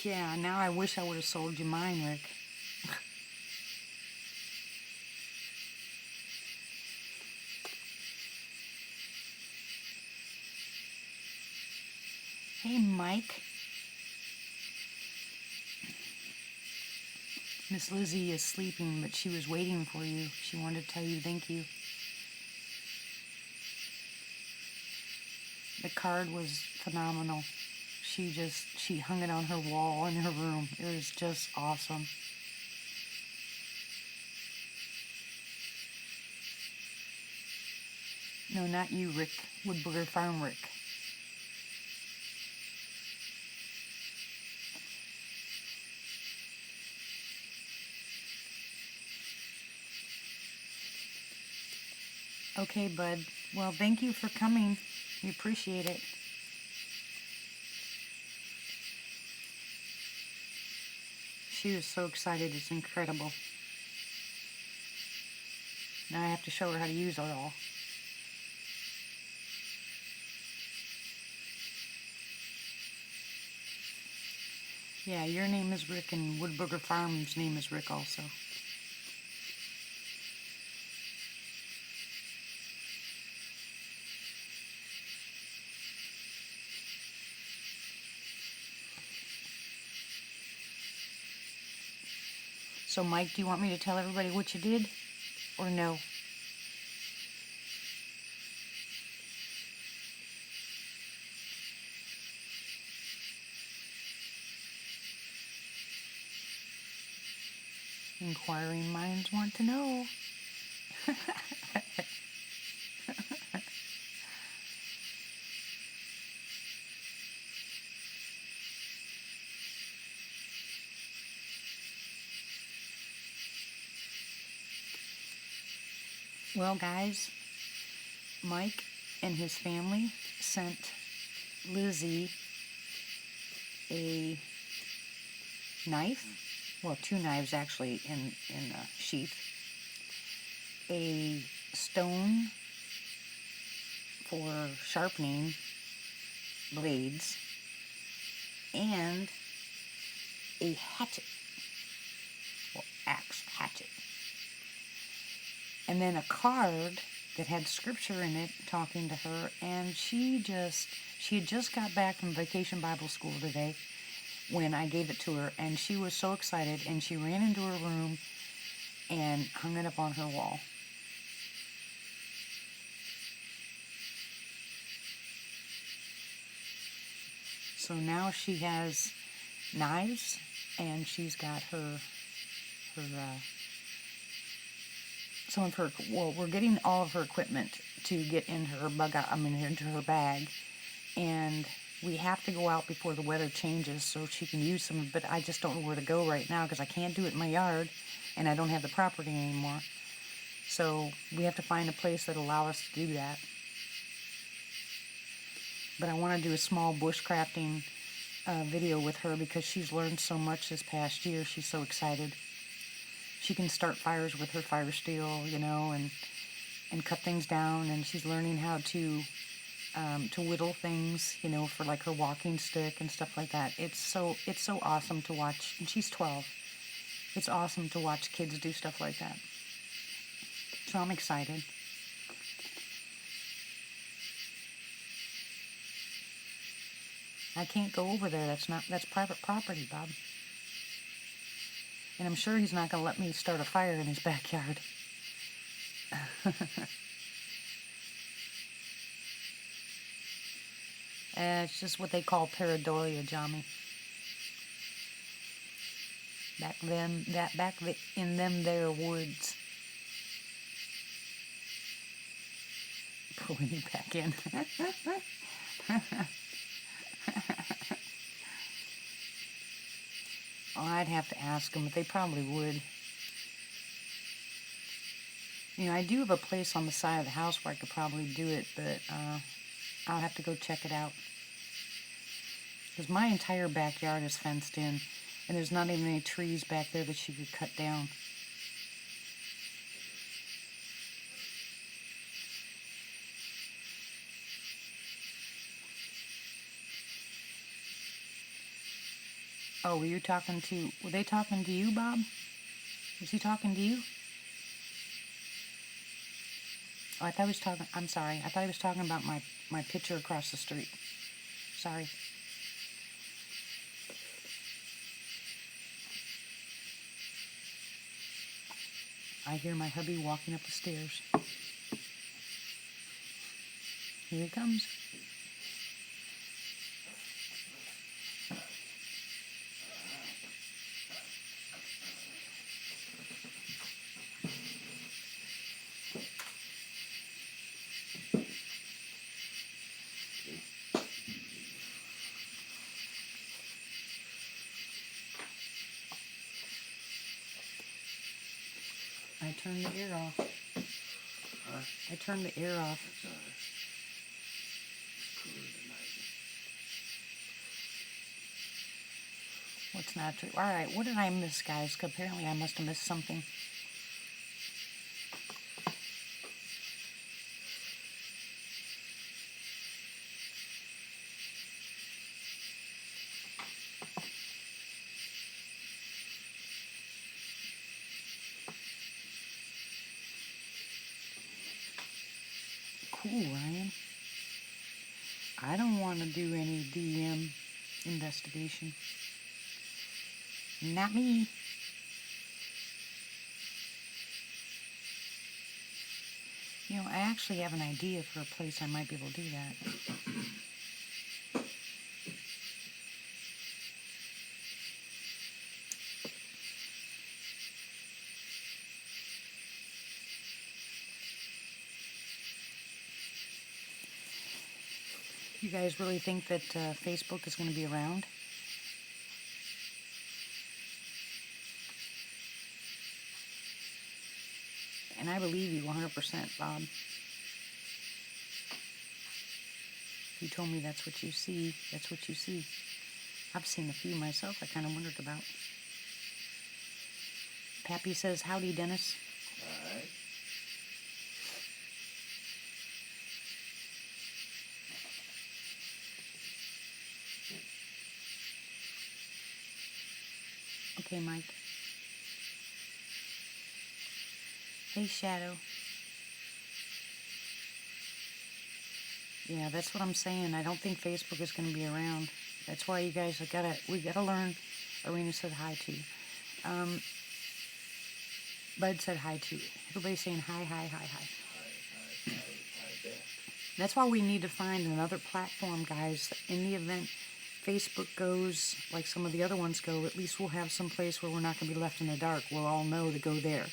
Yeah, now I wish I would have sold you mine, Rick. Hey, Mike. Miss Lizzie is sleeping, but she was waiting for you. She wanted to tell you thank you. The card was phenomenal. She hung it on her wall in her room. It was just awesome. No, not you, Rick. Woodbooger Farm Rick. Okay, bud. Well, thank you for coming. We appreciate it. She was so excited. It's incredible. Now I have to show her how to use it all. Yeah, your name is Rick, and Woodbooger Farm's name is Rick also. So, Mike, do you want me to tell everybody what you did? Or no? Inquiring minds want to know. Well, guys, Mike and his family sent Lizzie a knife. Well, two knives actually in a sheath. A stone for sharpening blades, and a hatchet. Well, axe, hatchet. And then a card that had scripture in it talking to her, and she had just got back from vacation Bible school today when I gave it to her, and she was so excited, and she ran into her room and hung it up on her wall. So now she has knives, and she's got some of her, well, we're getting all of her equipment to get in her into her bag, and we have to go out before the weather changes so she can use some, but I just don't know where to go right now because I can't do it in my yard, and I don't have the property anymore. So we have to find a place that allows us to do that. But I want to do a small bushcrafting video with her because she's learned so much this past year. She's so excited. She can start fires with her fire steel, and cut things down, and she's learning how to whittle things, for like her walking stick and stuff like that. It's so awesome to watch, and she's 12. It's awesome to watch kids do stuff like that. So I'm excited. I can't go over there. That's private property, Bob. And I'm sure he's not going to let me start a fire in his backyard. It's just what they call pareidolia, Johnny. Back in them there woods. Pulling you back in. Oh, I'd have to ask them, but they probably would. I do have a place on the side of the house where I could probably do it, but I'll have to go check it out. Because my entire backyard is fenced in, and there's not even any trees back there that she could cut down. Oh, were they talking to you, Bob? Was he talking to you? Oh, I thought he was talking, I'm sorry. I thought he was talking about my picture across the street. Sorry. I hear my hubby walking up the stairs. Here he comes. I turned the air off. Huh? I turned the air off. It's cooler tonight. What's not true? Alright, what did I miss, guys? Apparently I must have missed something. Cool, Ryan. I don't want to do any DM investigation. Not me. You know, I actually have an idea for a place I might be able to do that. You guys really think that Facebook is going to be around? And I believe you 100%, Bob. You told me that's what you see. That's what you see. I've seen a few myself I kind of wondered about. Pappy says, howdy, Dennis. Alright. Okay, Mike. Hey, Shadow. Yeah, that's what I'm saying. I don't think Facebook is going to be around. That's why you guys we gotta learn. Arena said hi to. Bud said hi to. Everybody's saying hi, hi, hi, hi. I bet. That's why we need to find another platform, guys. In the event Facebook goes like some of the other ones go, at least we'll have some place where we're not going to be left in the dark. We'll all know to go there.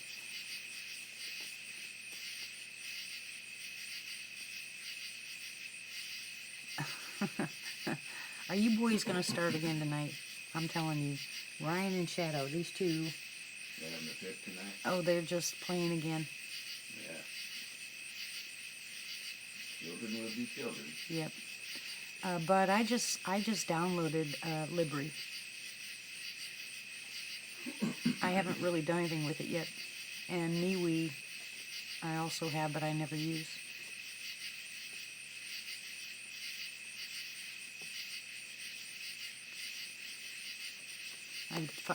Are you boys going to start again tonight? I'm telling you. Ryan and Shadow, these two. They're in the fit tonight? Oh, they're just playing again. Yeah. Children will be children. Yep. But I just downloaded Libri. I haven't really done anything with it yet. And MeWe I also have, but I never use.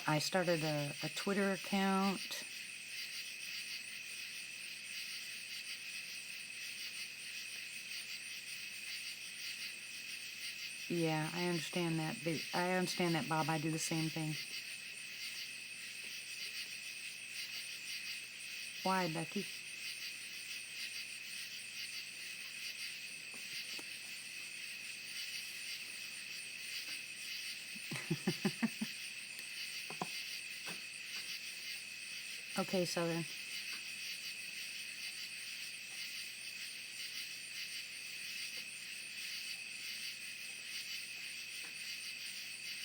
I started a Twitter account. Yeah, I understand that. I understand that, Bob. I do the same thing. Why, Becky? Okay, Southern.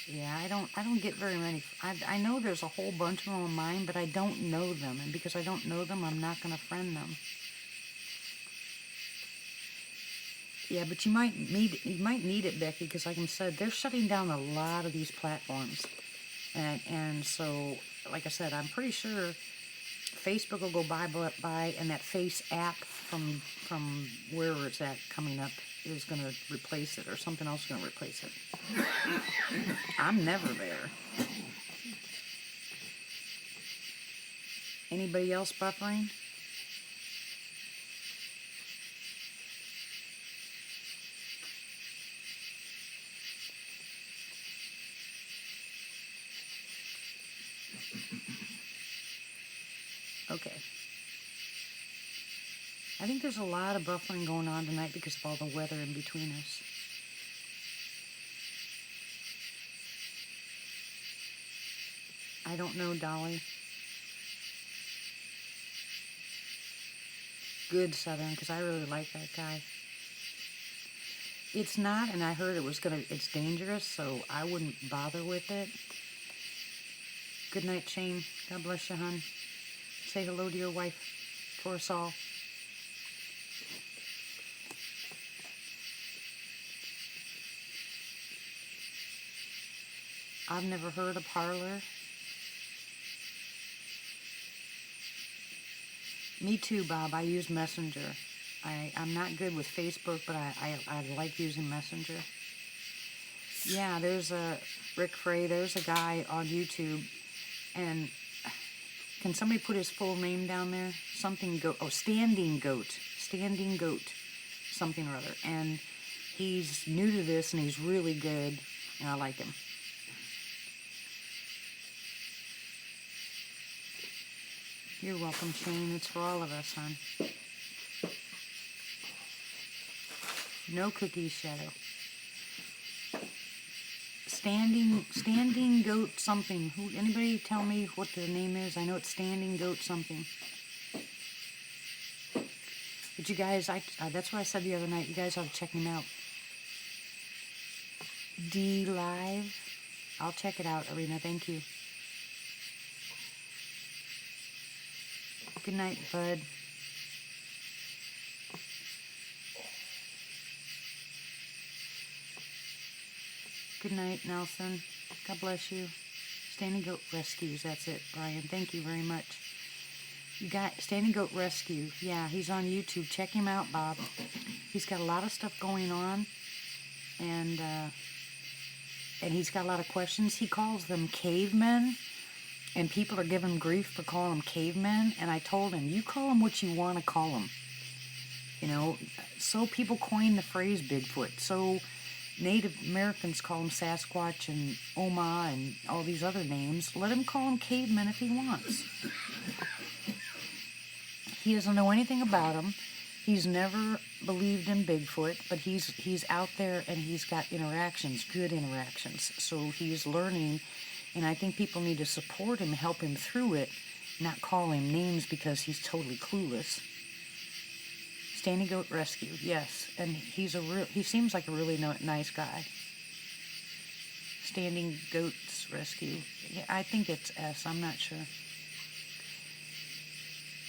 Yeah, I don't get very many. I know there's a whole bunch of them on mine, but I don't know them, and because I don't know them, I'm not gonna friend them. Yeah, but you might need it, Becky, because like I said, they're shutting down a lot of these platforms, and so like I said, I'm pretty sure Facebook will go by, and that Face app from wherever it's at coming up is going to replace it, or something else is going to replace it. I'm never there. Anybody else buffering? Okay. I think there's a lot of buffering going on tonight because of all the weather in between us. I don't know, Dolly. Good, Southern, because I really like that guy. It's not, and I heard it's dangerous, so I wouldn't bother with it. Good night, Shane. God bless you, hon. Say hello to your wife for us all. I've never heard of Parlor. Me too, Bob. I use Messenger. I'm not good with Facebook, but I like using Messenger. Yeah, there's a Rick Frey. There's a guy on YouTube, and can somebody put his full name down there? Something Goat. Oh, Standing Goat. Standing Goat. Something or other. And he's new to this, and he's really good, and I like him. You're welcome, Shane. It's for all of us, hon. No cookies, Shadow. Standing goat something. Anybody tell me what the name is? I know it's standing goat something. But you guys, that's what I said the other night. You guys ought to check him out. D Live. I'll check it out, Arena. Thank you. Good night, bud. Good night, Nelson. God bless you. Standing Goat Rescues. That's it, Brian. Thank you very much. You got Standing Goat Rescue. Yeah, he's on YouTube. Check him out, Bob. He's got a lot of stuff going on, and he's got a lot of questions. He calls them cavemen, and people are giving him grief for calling them cavemen. And I told him, you call them what you want to call them. You know, so people coined the phrase Bigfoot. So Native Americans call him Sasquatch and Oma and all these other names. Let him call him cavemen if he wants. He doesn't know anything about him. He's never believed in Bigfoot, but he's out there and he's got interactions, good interactions. So he's learning, and I think people need to support him, help him through it, not call him names because he's totally clueless. Standing Goat Rescue, yes, and he seems like a really nice guy. Standing Goats Rescue, yeah, I think it's S. I'm not sure.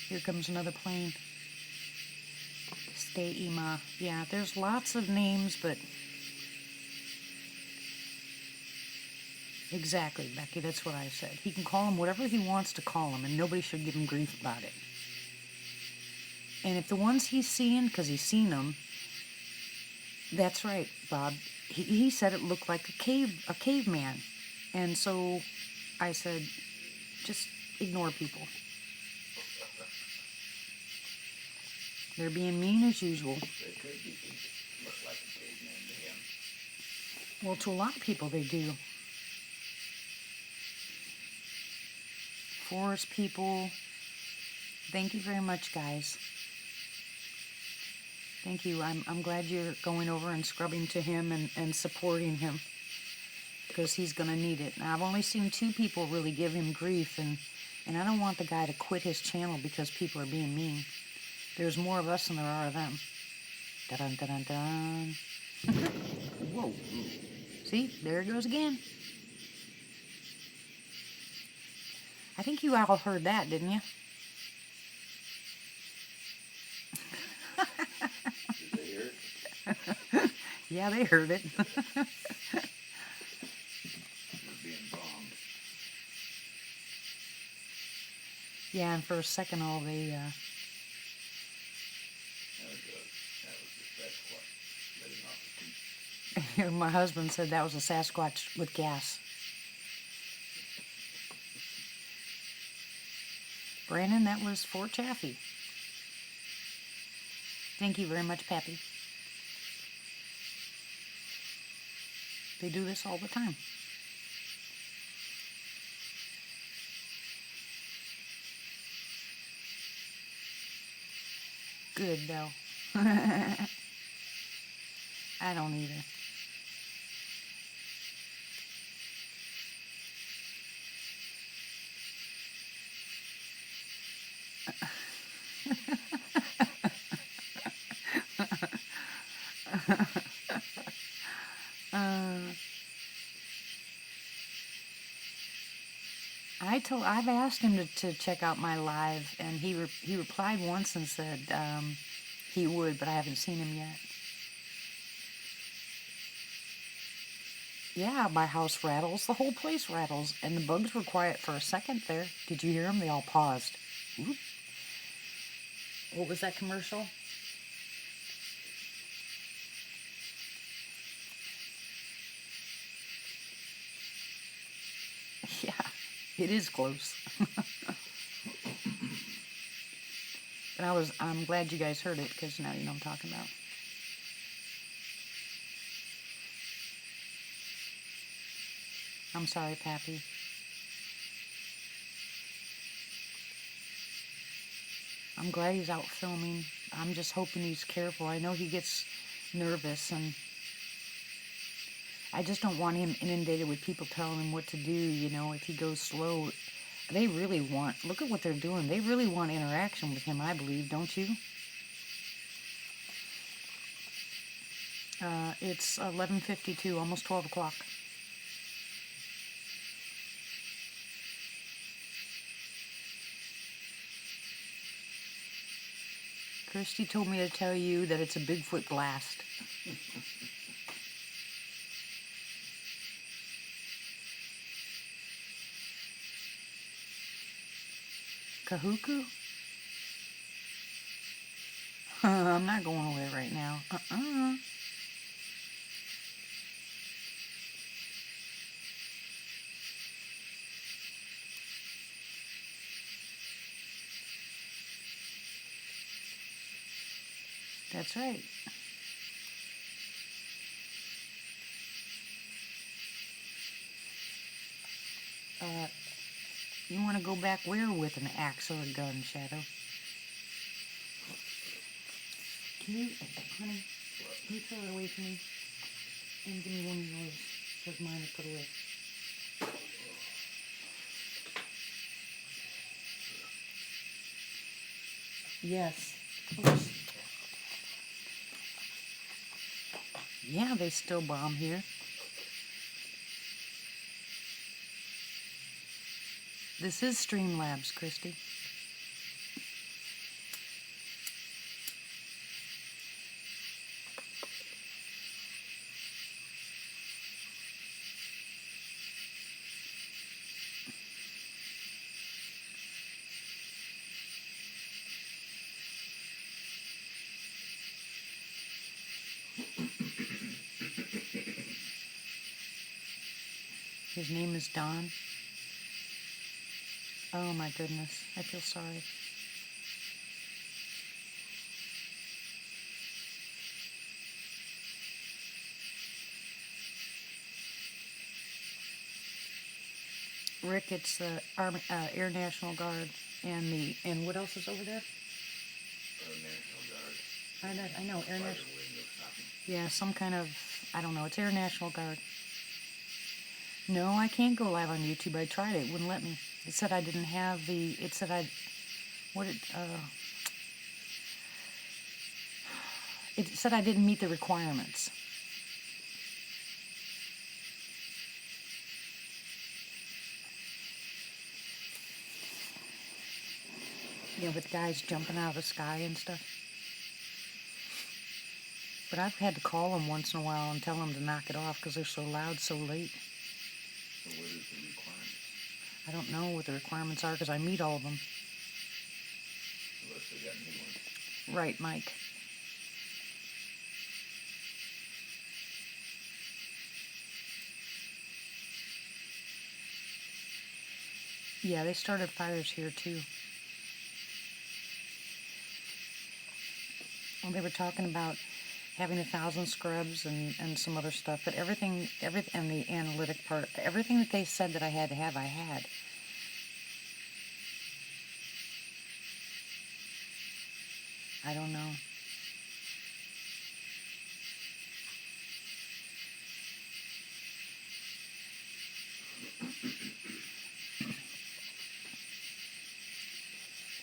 Here comes another plane. Stay Ima. Yeah, there's lots of names, but exactly, Becky. That's what I said. He can call him whatever he wants to call him, and nobody should give him grief about it. And if the ones he's seeing, because he's seen them, that's right, Bob. He said it looked like a caveman, and so I said, just ignore people. They're being mean as usual. They could be look like a caveman to him. Well, to a lot of people they do. Forest people. Thank you very much, guys. Thank you. I'm glad you're going over and scrubbing to him and supporting him, because he's going to need it. Now, I've only seen 2 people really give him grief, and I don't want the guy to quit his channel because people are being mean. There's more of us than there are of them. Dun-dun-dun-dun. Whoa. See? There it goes again. I think you all heard that, didn't you? Did they hear it? Yeah, they heard it. We're being bombed. Yeah, and for a second all they... That was the Sasquatch letting off the heat. My husband said that was a Sasquatch with gas. Brandon, that was Fort Chaffee. Thank you very much, Pappy. They do this all the time. Good, though. I don't either. I've asked him to check out my live, and he replied once and said he would, but I haven't seen him yet. Yeah, my house rattles. The whole place rattles, and the bugs were quiet for a second there. Did you hear them? They all paused. Oop. What was that commercial? Yeah, it is close. And I'm glad you guys heard it, because now you know what I'm talking about. I'm sorry, Pappy. I'm glad he's out filming. I'm just hoping he's careful. I know he gets nervous, and I just don't want him inundated with people telling him what to do, you know, if he goes slow. They really want, look at what they're doing. They really want interaction with him, I believe, don't you? It's 11:52, almost 12 o'clock. Christy told me to tell you that it's a Bigfoot blast. Kahuku? I'm not going away right now. That's right. You want to go back where with an axe or a gun, Shadow? Can you, honey, can you throw it away from me? And give me one of yours, because mine are put away. Yes, of course. Yeah, they still bomb here. This is Streamlabs, Christy. His name is Don. Oh my goodness, I feel sorry. Rick, it's the Army, Air National Guard, and what else is over there? National Guard. I know, Air Fire National. wing or something. Yeah, some kind of, I don't know, it's Air National Guard. No, I can't go live on YouTube. I tried it, wouldn't let me. It said I didn't have the, it said it said I didn't meet the requirements. Yeah, with guys jumping out of the sky and stuff. But I've had to call them once in a while and tell them to knock it off because they're so loud so late. So what is the requirement? I don't know what the requirements are because I meet all of them. Unless they got new ones. Right, Mike. Yeah, they started fires here too. Well, they were talking about having 1,000 scrubs and some other stuff, but everything, and the analytic part, everything that they said that I had to have, I had. I don't know.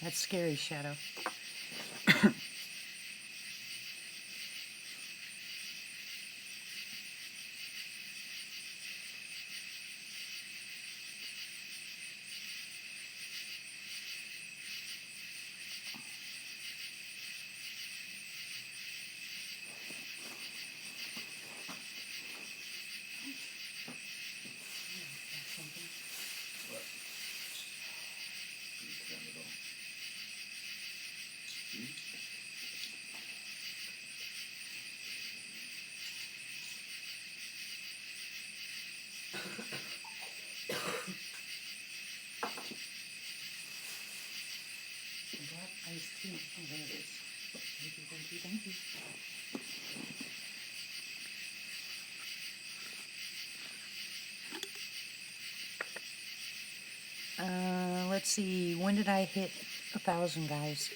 That's scary, Shadow. But you turn it on. See? Black iced tea. Oh, there it is. Thank you, thank you, thank you. Let's see. When did I hit 1,000, guys?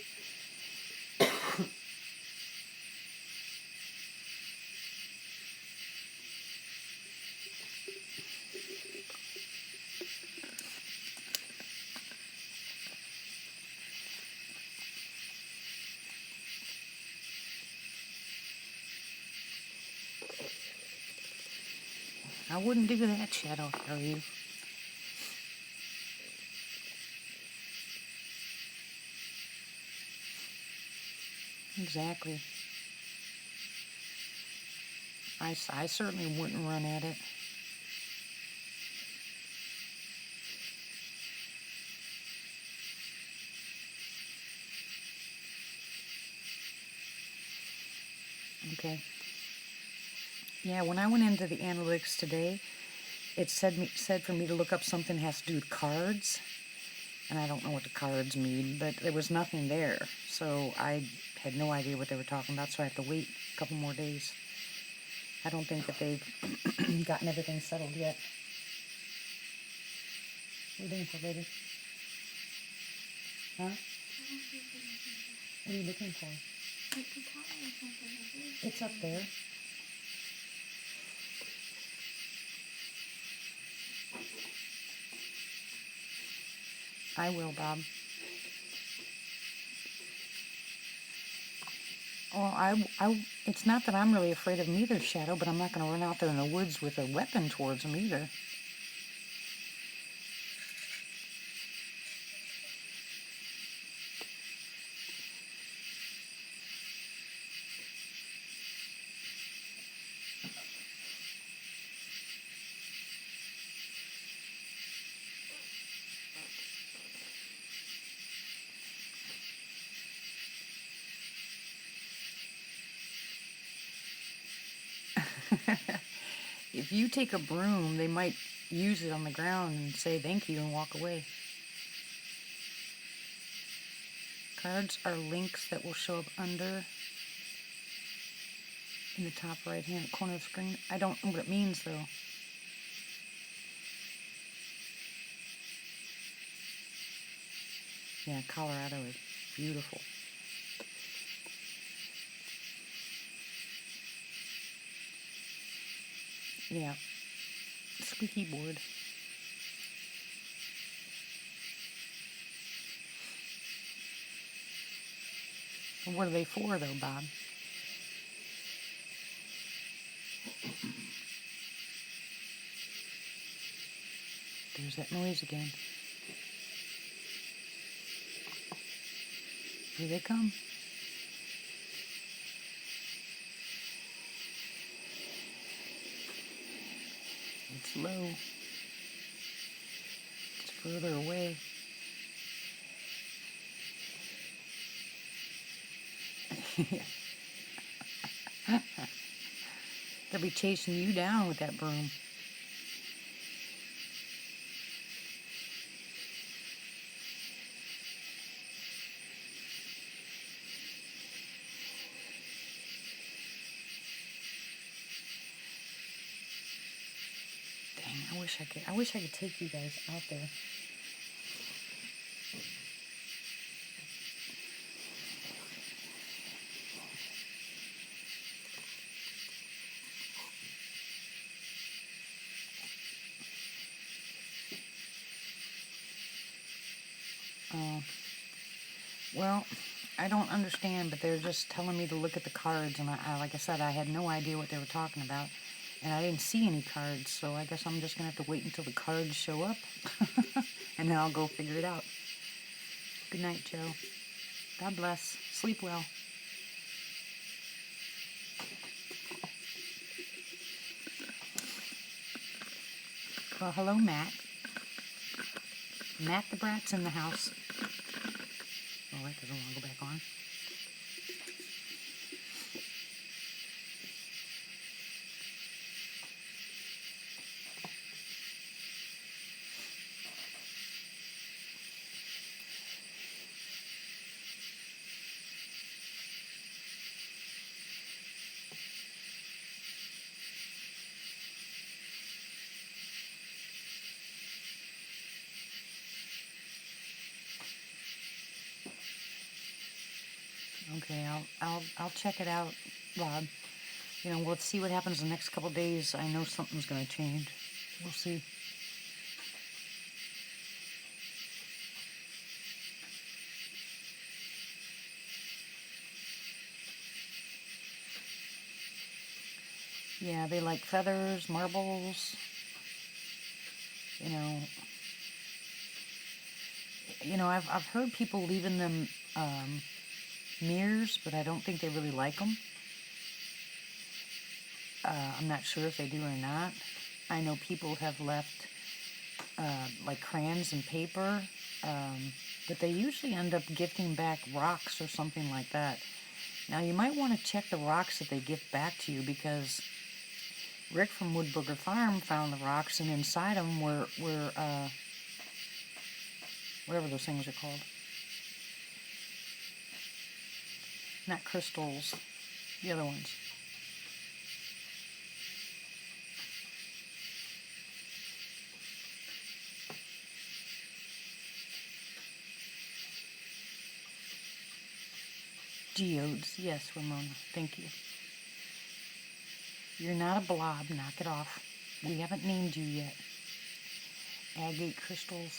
I wouldn't do that, Shadow, are you? Exactly. I certainly wouldn't run at it. Okay. Yeah, when I went into the analytics today, it said for me to look up something that has to do with cards, and I don't know what the cards mean, but there was nothing there, so I had no idea what they were talking about, so I have to wait a couple more days. I don't think that they've gotten everything settled yet. What are you doing for, baby? Huh? What are you looking for? It's up there. I will, Bob. Well, it's not that I'm really afraid of them either, Shadow, but I'm not going to run out there in the woods with a weapon towards them either. If you take a broom, they might use it on the ground and say thank you and walk away. Cards are links that will show up under in the top right hand corner of the screen. I don't know what it means though. Yeah, Colorado is beautiful. Yeah, squeaky board. What are they for though, Bob? There's that noise again. Here they come. It's low. It's further away. They'll be chasing you down with that broom. Dang, I wish I could take you guys out there. Well, I don't understand, but they're just telling me to look at the cards, and like I said, I had no idea what they were talking about, and I didn't see any cards, so I guess I'm just gonna have to wait until the cards show up, and then I'll go figure it out. Good night, Joe. God bless. Sleep well. Well, hello, Matt. Matt the Brat's in the house. Oh, that doesn't want to go back on. Okay, I'll check it out, Rob. You know, we'll see what happens the next couple days. I know something's going to change. We'll see. Yeah, they like feathers, marbles, you know. I've heard people leaving them mirrors, but I don't think they really like them. I'm not sure if they do or not. I know people have left like crayons and paper, but they usually end up gifting back rocks or something like that. Now you might want to check the rocks that they gift back to you, because Rick from Wood Booger Farm found the rocks, and inside them were whatever those things are called. Not crystals, the other ones. Geodes, yes, Ramona, thank you. You're not a blob, knock it off. We haven't named you yet. Agate crystals.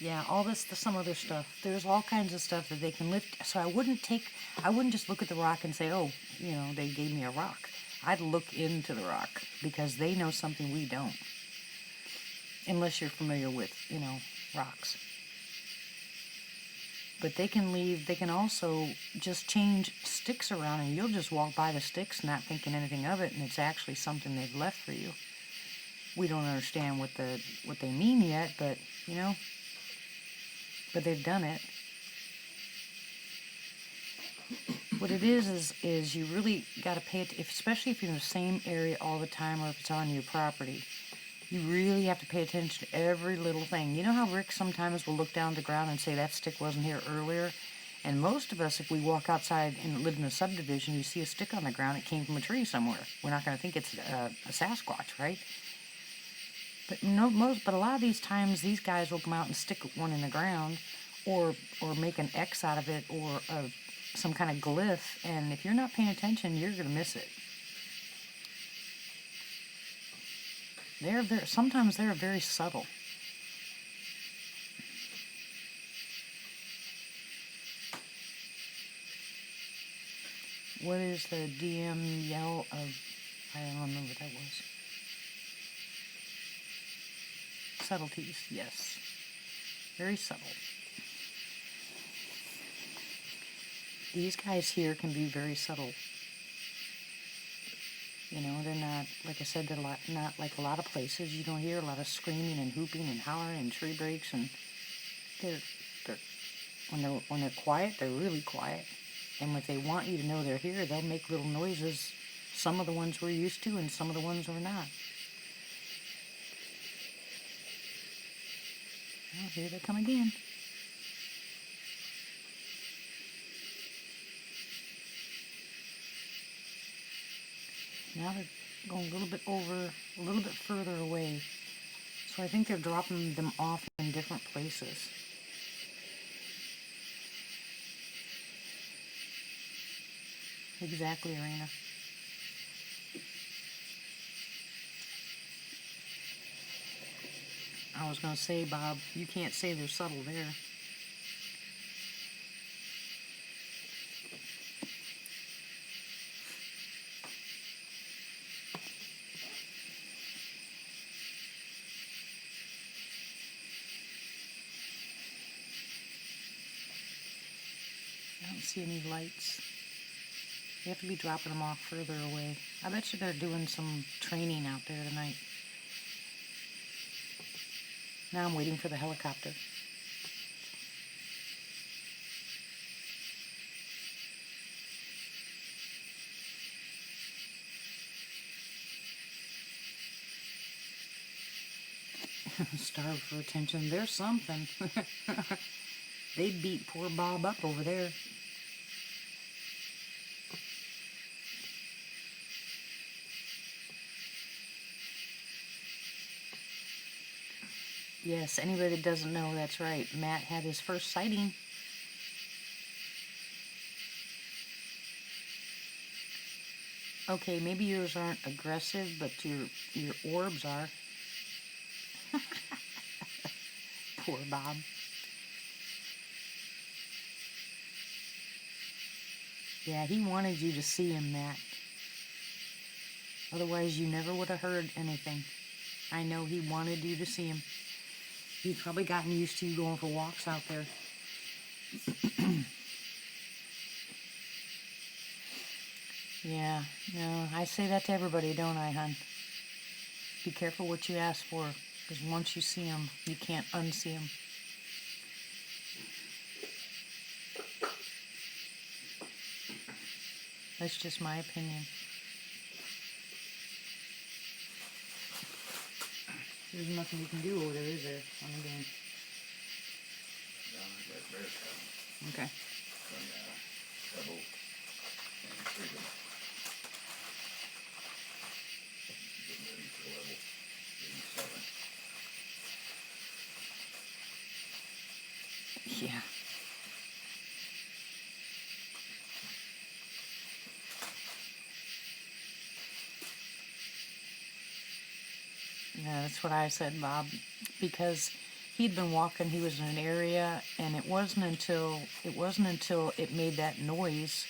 Yeah, all this, some other stuff. There's all kinds of stuff that they can lift. So I wouldn't just look at the rock and say, oh, they gave me a rock. I'd look into the rock, because they know something we don't. Unless you're familiar with, rocks. But they can also just change sticks around, and you'll just walk by the sticks not thinking anything of it, and it's actually something they've left for you. We don't understand what they mean yet, but, but they've done it. What it is you really got to pay it, especially if you're in the same area all the time, or if it's on your property. You really have to pay attention to every little thing. You know how Rick sometimes will look down at the ground and say, that stick wasn't here earlier? And most of us, if we walk outside and live in a subdivision, you see a stick on the ground, it came from a tree somewhere. We're not going to think it's a Sasquatch, right? But but a lot of these times, these guys will come out and stick one in the ground, or make an X out of it, or some kind of glyph, and if you're not paying attention, you're going to miss it. Sometimes they're very subtle. What is the DM yell of? I don't remember what that was. Subtleties, yes. Very subtle. These guys here can be very subtle. They're not, like I said, they're not like a lot of places. You don't hear a lot of screaming and hooping and hollering and tree breaks, and when they're quiet, they're really quiet. And if they want you to know they're here, they'll make little noises. Some of the ones we're used to, and some of the ones we're not. Oh, here they come again. Now they're going a little bit further away. So I think they're dropping them off in different places. Exactly, Arena. I was going to say, Bob, you can't say they're subtle there. I don't see any lights. You have to be dropping them off further away. I bet you they're doing some training out there tonight. Now I'm waiting for the helicopter. Starved for attention. There's something. They beat poor Bob up over there. Yes, anybody that doesn't know, that's right. Matt had his first sighting. Okay, maybe yours aren't aggressive, but your orbs are. Poor Bob. Yeah, he wanted you to see him, Matt. Otherwise, you never would have heard anything. I know he wanted you to see him. He's probably gotten used to you going for walks out there. Yeah, no, I say that to everybody, don't I, hon? Be careful what you ask for, because once you see him, you can't unsee him. That's just my opinion. There's nothing you can do over there, is there, on the game? Down at that bear's coming Okay. from, Camo and Freedom. Getting ready for level 87. Yeah. Yeah, that's what I said, Bob, because he'd been walking, he was in an area, and it wasn't until it made that noise,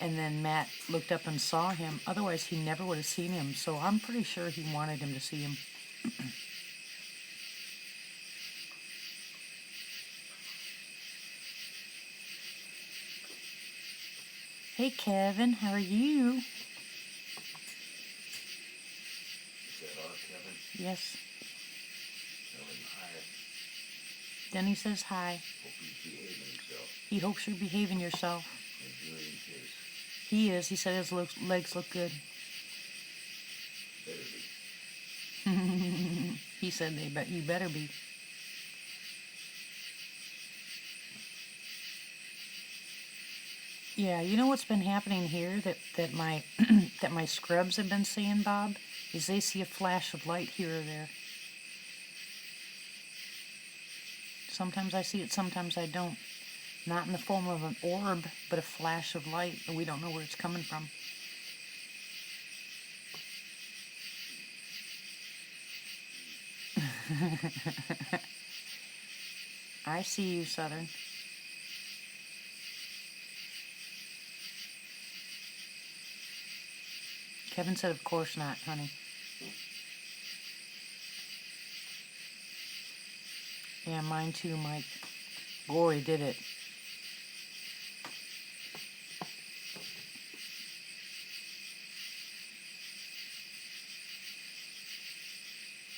and then Matt looked up and saw him. Otherwise, he never would have seen him, so I'm pretty sure he wanted him to see him. Hey, Kevin, how are you? Is that our Kevin? Yes. Tell him hi. Denny says hi. Hope he's behaving himself He hopes you're behaving yourself. and doing his He is. He said his legs look good. better be. He said you better be. Yeah, you know what's been happening here that my that my scrubs have been saying, Bob, is they see a flash of light here or there. Sometimes I see it, sometimes I don't. Not in the form of an orb, but a flash of light, and we don't know where it's coming from. I see you, Southern. Kevin said, of course not, honey. Yeah, mine too, Mike. Boy, did it.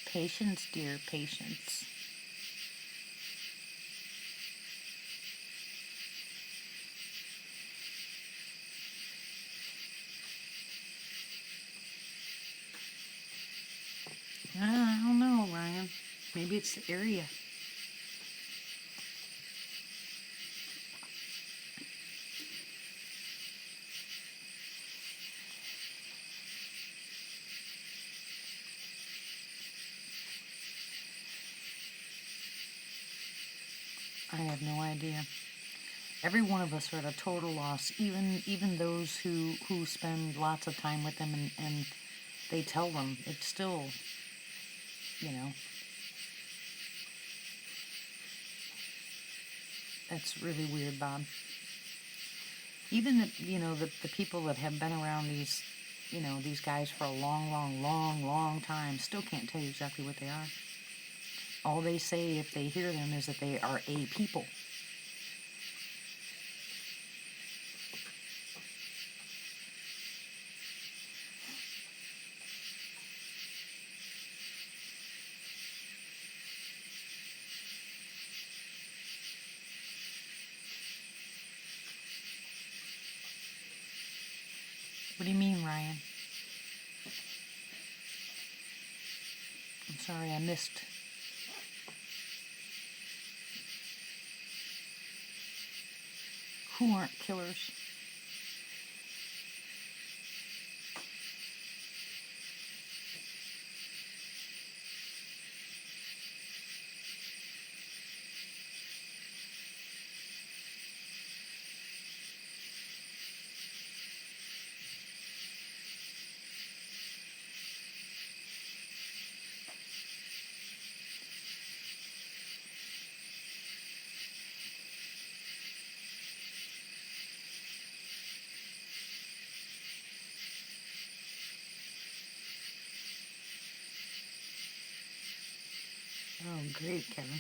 Patience, dear, patience. I don't know, Ryan. Maybe it's the area. I have no idea. Every one of us are at a total loss, even those who spend lots of time with them and they tell them. It's still, you know, that's really weird, Bob. Even the people that have been around these guys for a long time still can't tell you exactly what they are. All they say if they hear them is that they are a people. What do you mean, Ryan? I'm sorry, I missed. Who aren't killers? Great, Kevin.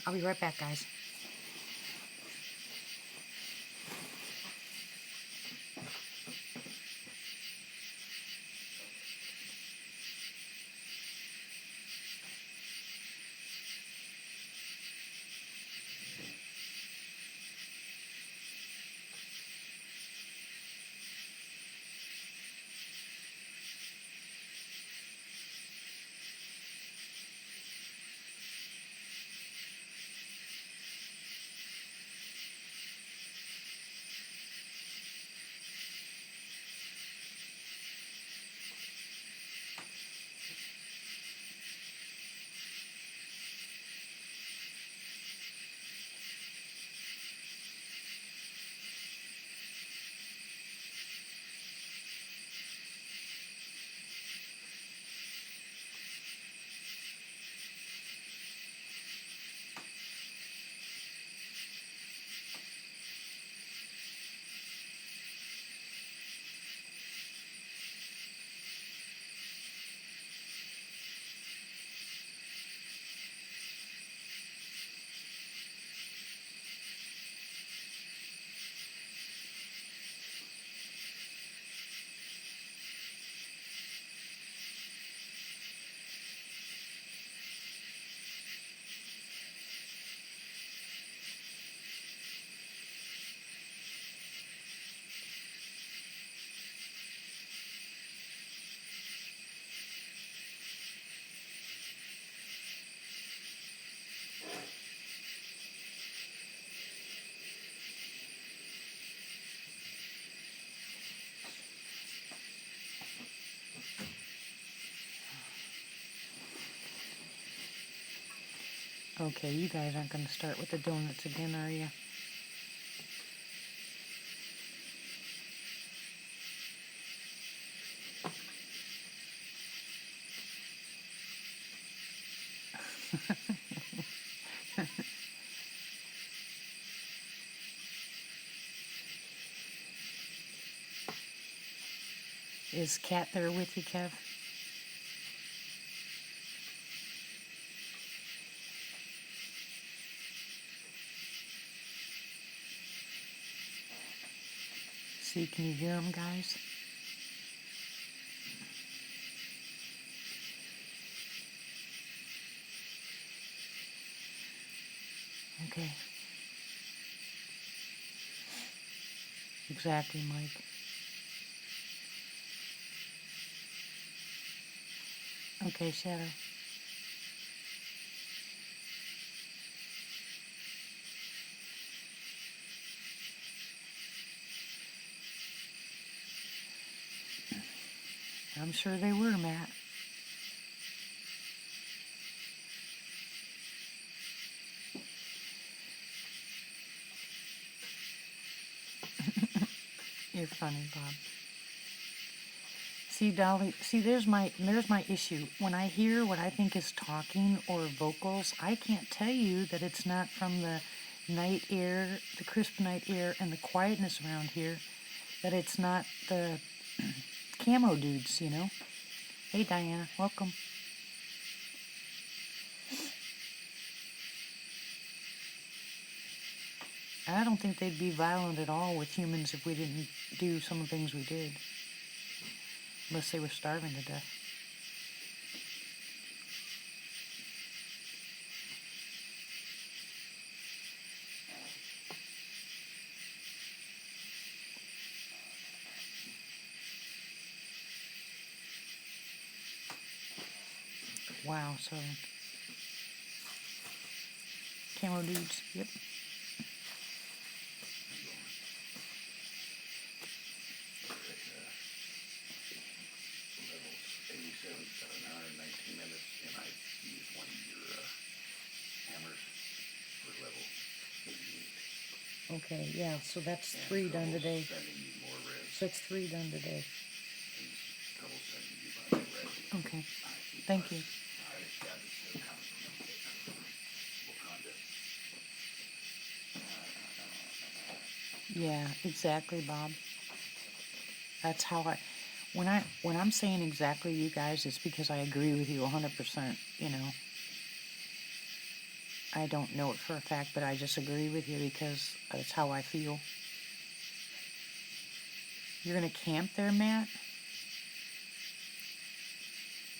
I'll be right back, guys. Okay, you guys aren't going to start with the donuts again, are you? Is Kat there with you, Kev? See, can you hear them, guys? Okay. Exactly, Mike. Okay, Shadow. I'm sure they were, Matt. You're funny, Bob. See, Dolly, see, there's my issue. When I hear what I think is talking or vocals, I can't tell you that it's not from the night air, the crisp night air, and the quietness around here, that it's not the Camo dudes, you know? Hey, Diana, welcome. I don't think they'd be violent at all with humans if we didn't do some of the things we did. Unless they were starving to death. Wow, so Camo dudes, yep. Levels 87, got an hour and 19 minutes, and I used one of your hammers for level 88. Okay, yeah, so that's And 3 done trouble today. sending you more res. So it's 3 done today. He's trouble sending you my res. Okay, thank you. Yeah, this is coming from Wakanda. Yeah, exactly, Bob. That's how when I'm saying exactly you guys, it's because I agree with you 100%, you know. I don't know it for a fact, but I just agree with you because that's how I feel. You're gonna camp there, Matt?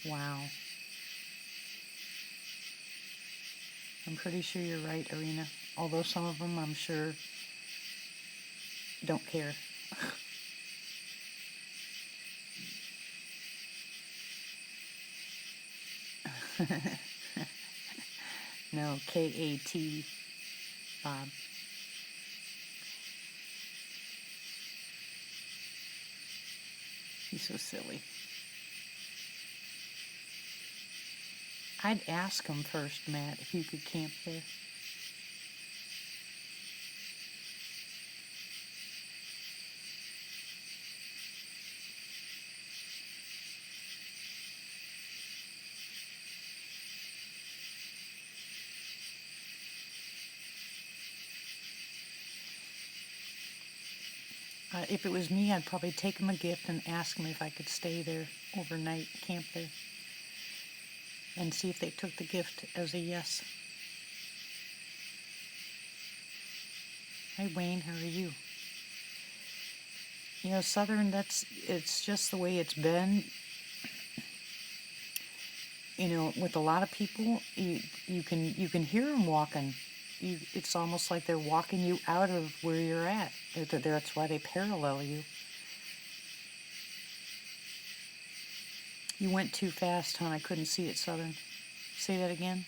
Wow. I'm pretty sure you're right, Arena. Although some of them, I'm sure, don't care. No, K-A-T, Bob. He's so silly. I'd ask him first, Matt, if you could camp there. If it was me, I'd probably take him a gift and ask him if I could stay there overnight, camp there, and see if they took the gift as a yes. Hi, Wayne, how are you? You know, Southern, it's just the way it's been. You know, with a lot of people, you can hear them walking. It's almost like they're walking you out of where you're at. That's why they parallel you. You went too fast, hon. I couldn't see it, Southern. Say that again.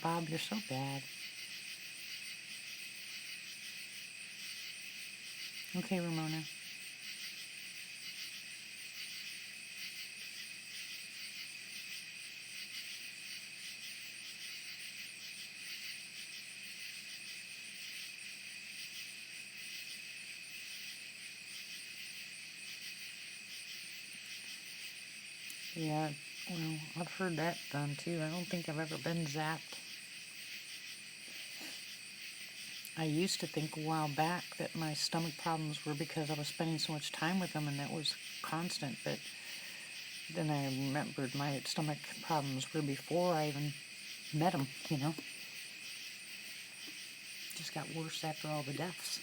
Bob, you're so bad. Okay, Ramona. Yeah, well, I've heard that done too. I don't think I've ever been zapped. I used to think a while back that my stomach problems were because I was spending so much time with them and that was constant, but then I remembered my stomach problems were before I even met them, you know. Just got worse after all the deaths.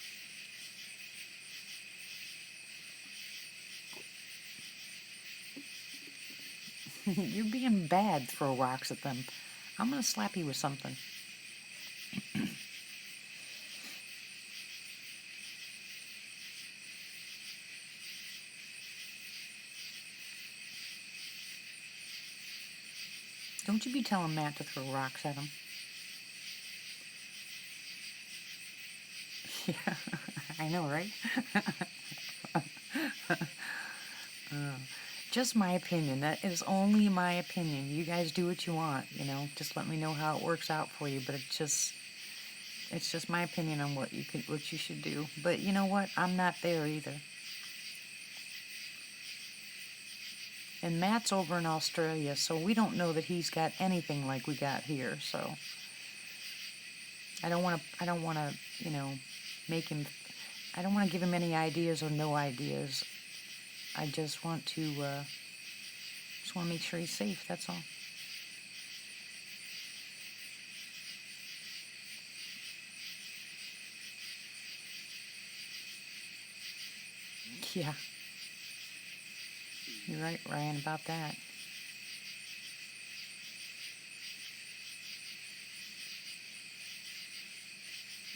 You're being bad, throw rocks at them. I'm gonna slap you with something. Don't you be telling Matt to throw rocks at him. Yeah, I know, right? Just my opinion. That is only my opinion. You guys do what you want, you know. Just let me know how it works out for you. But it's just my opinion on what you should do. But you know what? I'm not there either. And Matt's over in Australia, so we don't know that he's got anything like we got here. So I don't want to, you know, make him. I don't want to give him any ideas or no ideas. I just want to make sure he's safe. That's all. Yeah, you're right, Ryan, about that.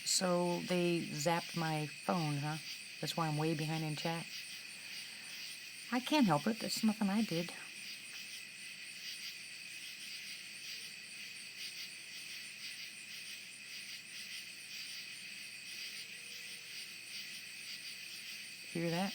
So they zapped my phone, huh? That's why I'm way behind in chat. I can't help it. That's nothing I did. Hear that?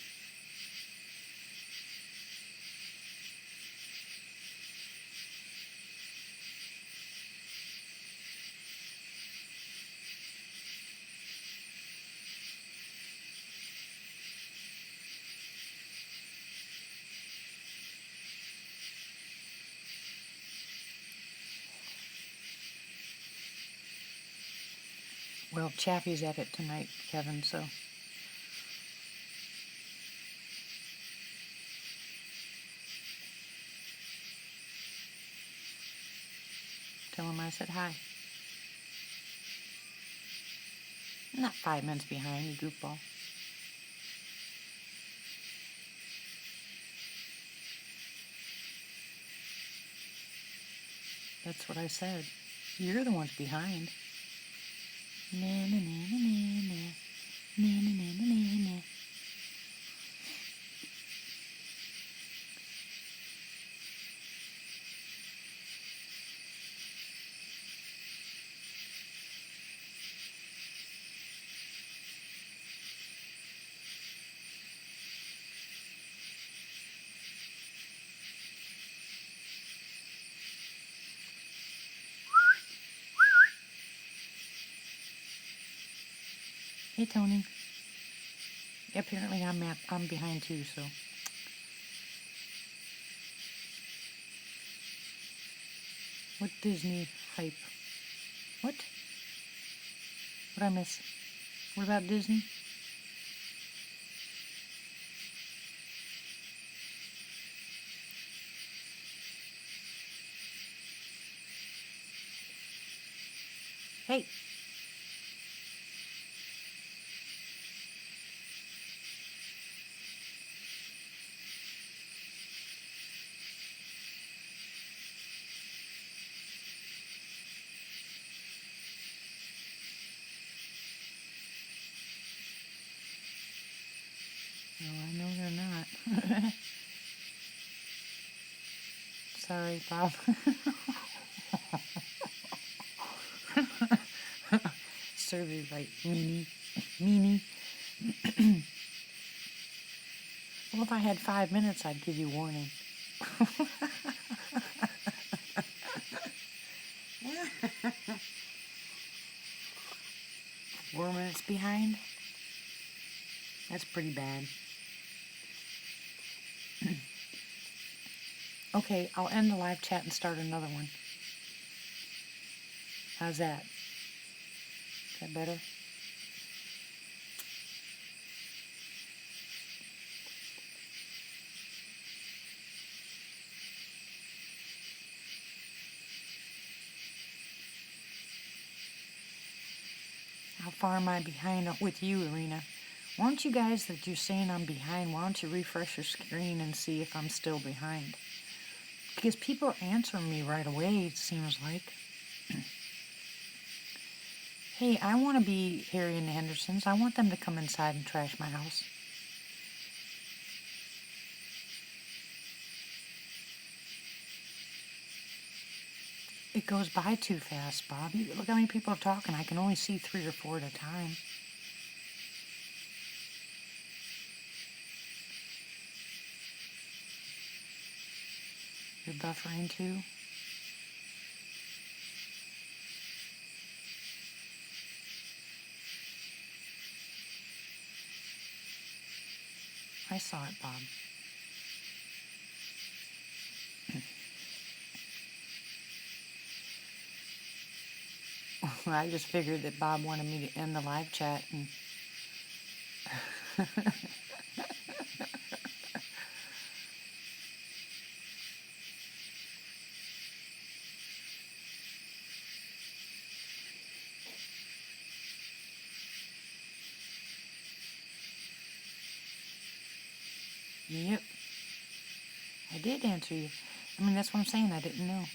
Well, Chaffee's at it tonight, Kevin, so. Tell him I said hi. I'm not 5 minutes behind, you goofball. That's what I said. You're the ones behind. Na na na na na na. Na na na na na na. Hey, Tony. Apparently I'm behind too, so. What Disney hype? What? What'd I miss? What about Disney? Hey. No, I know they're not. Sorry, Bob. Serve you right, meanie. Meanie. Well, if I had 5 minutes, I'd give you warning. 4 minutes behind? That's pretty bad. Okay, I'll end the live chat and start another one. How's that? Is that better? How far am I behind with you, Arena? Why don't you guys that you're saying I'm behind, why don't you refresh your screen and see if I'm still behind? Because people are answering me right away, it seems like. Hey, I want to be Harry and the Hendersons. I want them to come inside and trash my house. It goes by too fast, Bob. Look how many people are talking. I can only see 3 or 4 at a time. You're buffering too? I saw it, Bob. I just figured that Bob wanted me to end the live chat and yep. I did answer you. I mean, that's what I'm saying. I didn't know.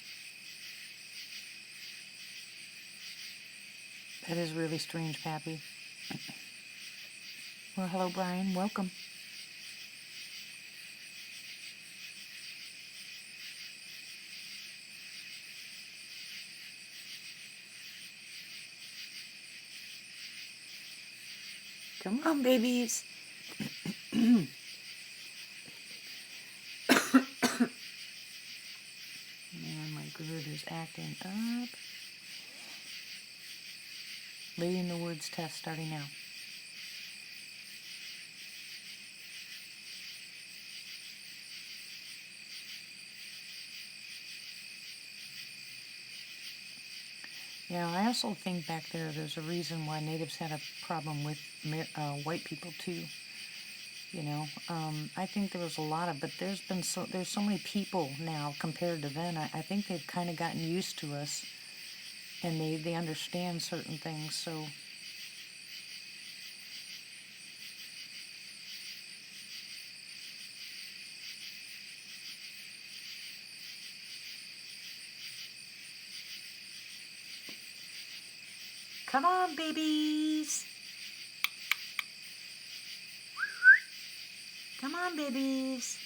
That is really strange, Pappy. Well, hello, Brian. Welcome. Come on, babies. Man, my gird is acting up. Lady in the Woods test starting now. Yeah, I also think back there's a reason why natives had a problem with white people too. I think there was a lot of, but there's so many people now compared to then. I think they've kind of gotten used to us, and they understand certain things. So come on, babies. Come on, babies.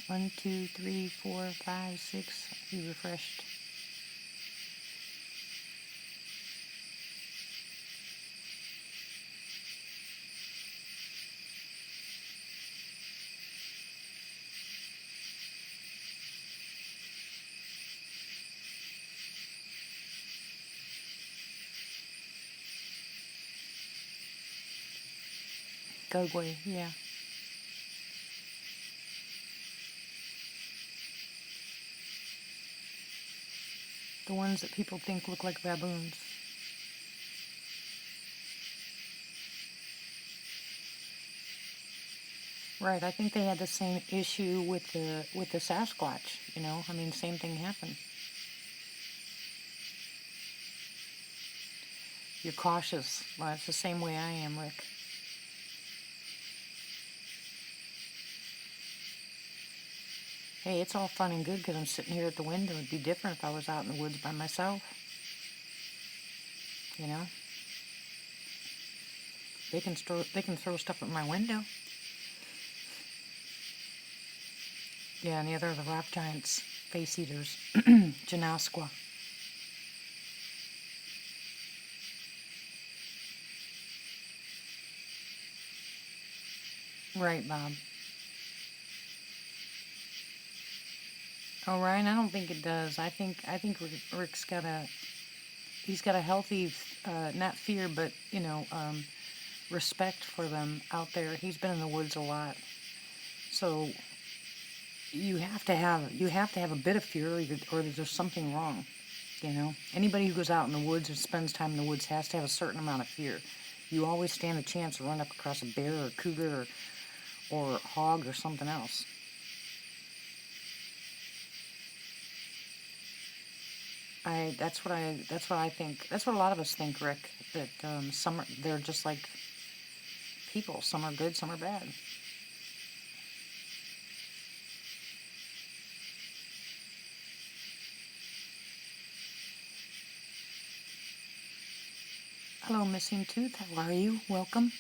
One, two, three, 4, 5, 6. You refreshed. Gugway, yeah. The ones that people think look like baboons. Right, I think they had the same issue with the Sasquatch, I mean, same thing happened. You're cautious. Well, it's the same way I am, Rick. Hey, it's all fun and good because I'm sitting here at the window. It'd be different if I was out in the woods by myself. You know? They can throw stuff at my window. Yeah, and the other are the rock giants, face eaters, Janasqua. Right, Bob. Oh, Ryan, I don't think it does. I think Rick's he's got a healthy, not fear, but respect for them out there. He's been in the woods a lot, so you have to have a bit of fear, or there's something wrong. Anybody who goes out in the woods or spends time in the woods has to have a certain amount of fear. You always stand a chance to run up across a bear or a cougar or hog or something else. That's what I think. That's what a lot of us think, Rick. That they're just like people. Some are good, some are bad. Hello, Missing Tooth. How are you? Welcome.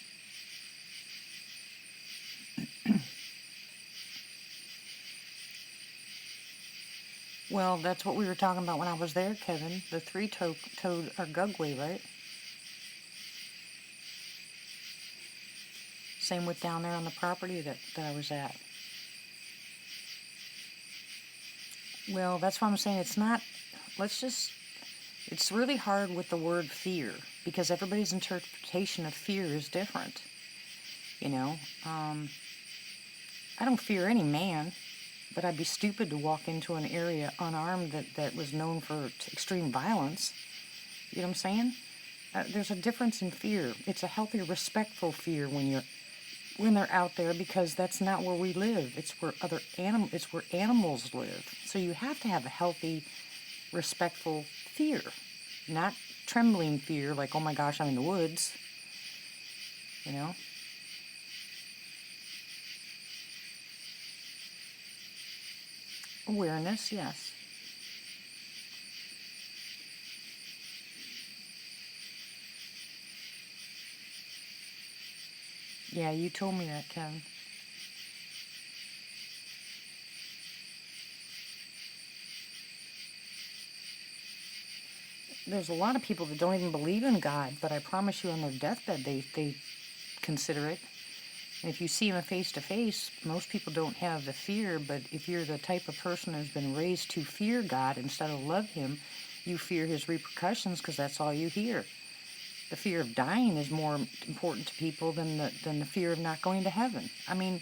Well, that's what we were talking about when I was there, Kevin. The three-toed or gugway, right? Same with down there on the property that I was at. Well, that's why I'm saying it's not. It's really hard with the word fear because everybody's interpretation of fear is different. You know, I don't fear any man, but I'd be stupid to walk into an area unarmed that was known for extreme violence. You know what I'm saying? There's a difference in fear. It's a healthy, respectful fear when they're out there, because that's not where we live. It's where it's where animals live. So you have to have a healthy, respectful fear, not trembling fear like, oh my gosh, I'm in the woods. You know? Awareness, yes. Yeah, you told me that, Kevin. There's a lot of people that don't even believe in God, but I promise you on their deathbed they consider it. And if you see them face to face, most people don't have the fear, but if you're the type of person who's been raised to fear God instead of love Him, you fear His repercussions because that's all you hear. the fear of dying is more important to people than the fear of not going to heaven. I mean,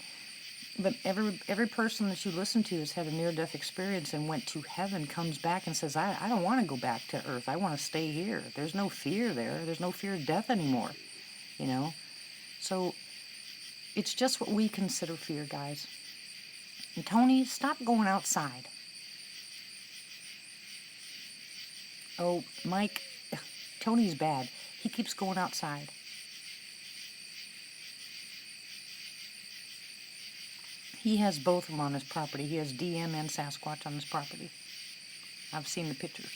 but every person that you listen to has had a near-death experience and went to heaven comes back and says, I don't want to go back to earth. I want to stay here. There's no fear there. There's no fear of death anymore, you know? So it's just what we consider fear, guys. And Tony, stop going outside. Oh, Mike, Tony's bad. He keeps going outside. He has both of them on his property. He has DM and Sasquatch on his property. I've seen the pictures.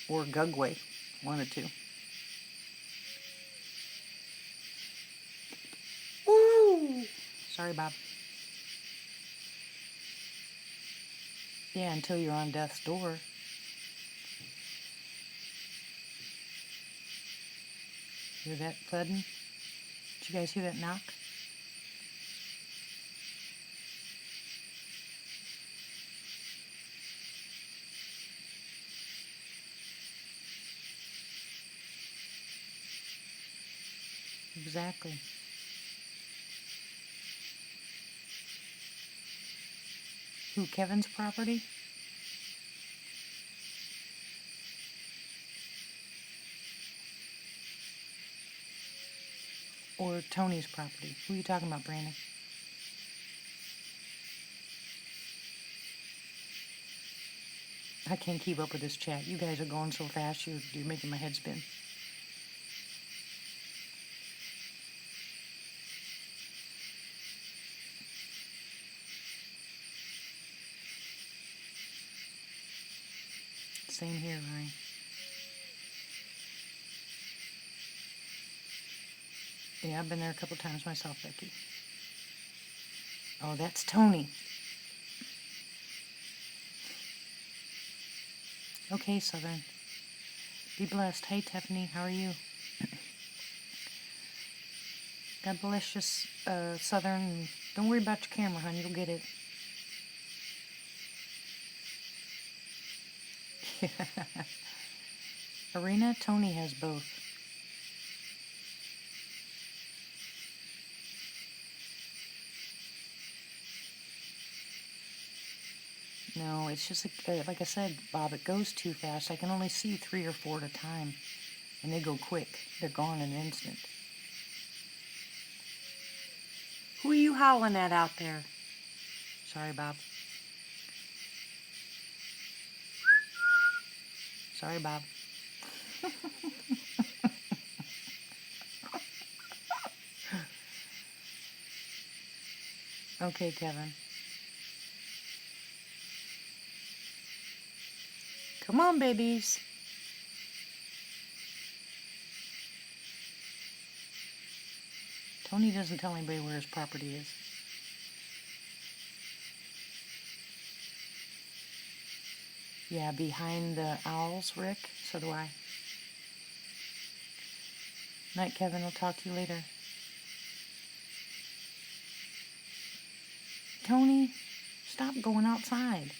Or Gugway, one or two. Woo! Sorry, Bob. Yeah, until you're on death's door. Hear that thudding? Did you guys hear that knock? Exactly. Who, Kevin's property? Or Tony's property? Who are you talking about, Brandon? I can't keep up with this chat. You guys are going so fast, you're making my head spin. Same here, Ryan. Yeah, I've been there a couple times myself, Becky. Oh, that's Tony. Okay, Southern. Be blessed. Hey, Tiffany, how are you? God bless you, Southern. Don't worry about your camera, hon. You'll get it. Arena, Tony has both. No, it's just like I said, Bob, it goes too fast. I can only see 3 or 4 at a time, and they go quick. They're gone in an instant. Who are you howling at out there? Sorry, Bob. Sorry, Bob. Okay, Kevin. Come on, babies. Tony doesn't tell anybody where his property is. Yeah, behind the owls, Rick. So do I. Night, Kevin. I'll talk to you later. Tony, stop going outside.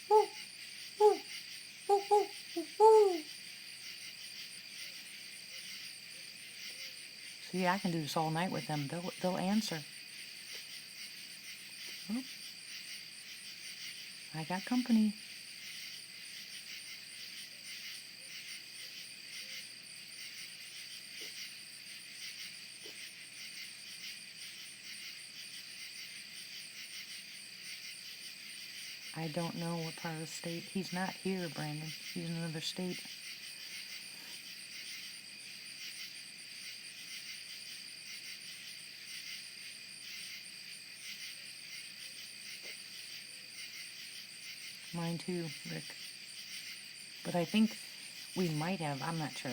Woo, woo, woo, woo, woo, woo. See, I can do this all night with them. They'll answer. Oh, I got company. I don't know what part of the state. He's not here, Brandon. He's in another state. Mine too, Rick. But I think we might have. I'm not sure.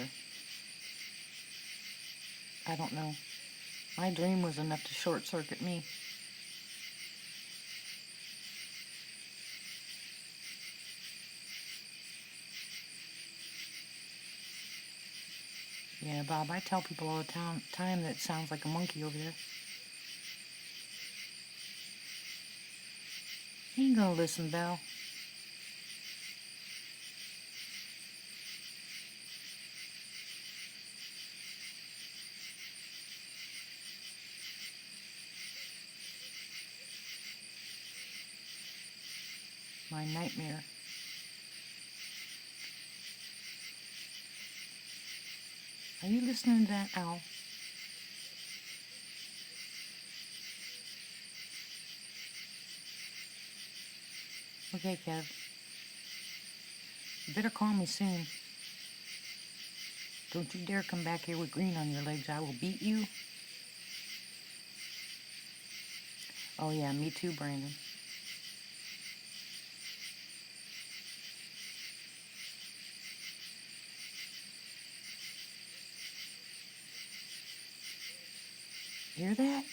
I don't know. My dream was enough to short circuit me. Yeah, Bob, I tell people all the time that it sounds like a monkey over there. He ain't gonna listen, Belle. My nightmare. Are you listening to that owl? Okay, Kev. You better call me soon. Don't you dare come back here with green on your legs. I will beat you. Oh yeah, me too, Brandon. Hear that?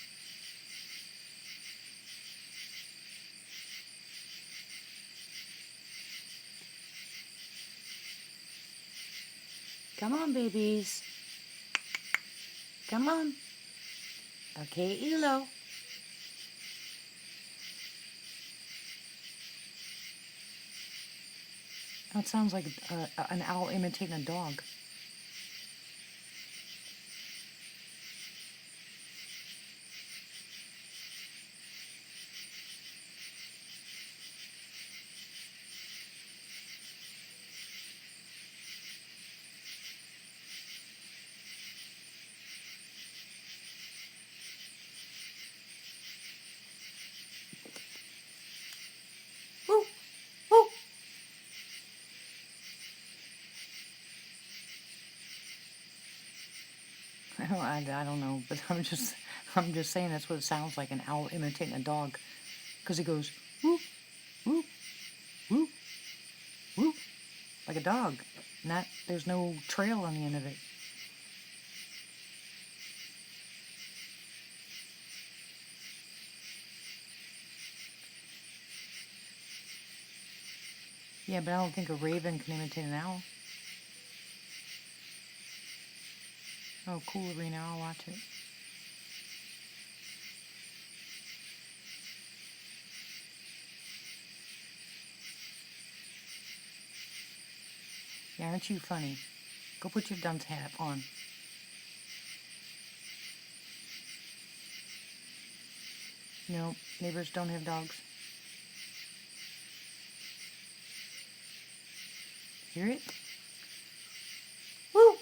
Come on, babies. Come on. Okay, Elo. That sounds like an owl imitating a dog. Woo! Woo! I don't know, but I'm just saying that's what it sounds like, an owl imitating a dog, because it goes whoop, whoop, whoop, whoop, like a dog. Not there's no trail on the end of it. Yeah, but I don't think a raven can imitate an owl. Oh, cool, Rena. I'll watch it. Yeah, aren't you funny? Go put your dunce hat on. No, neighbors don't have dogs. Hear it? Woo!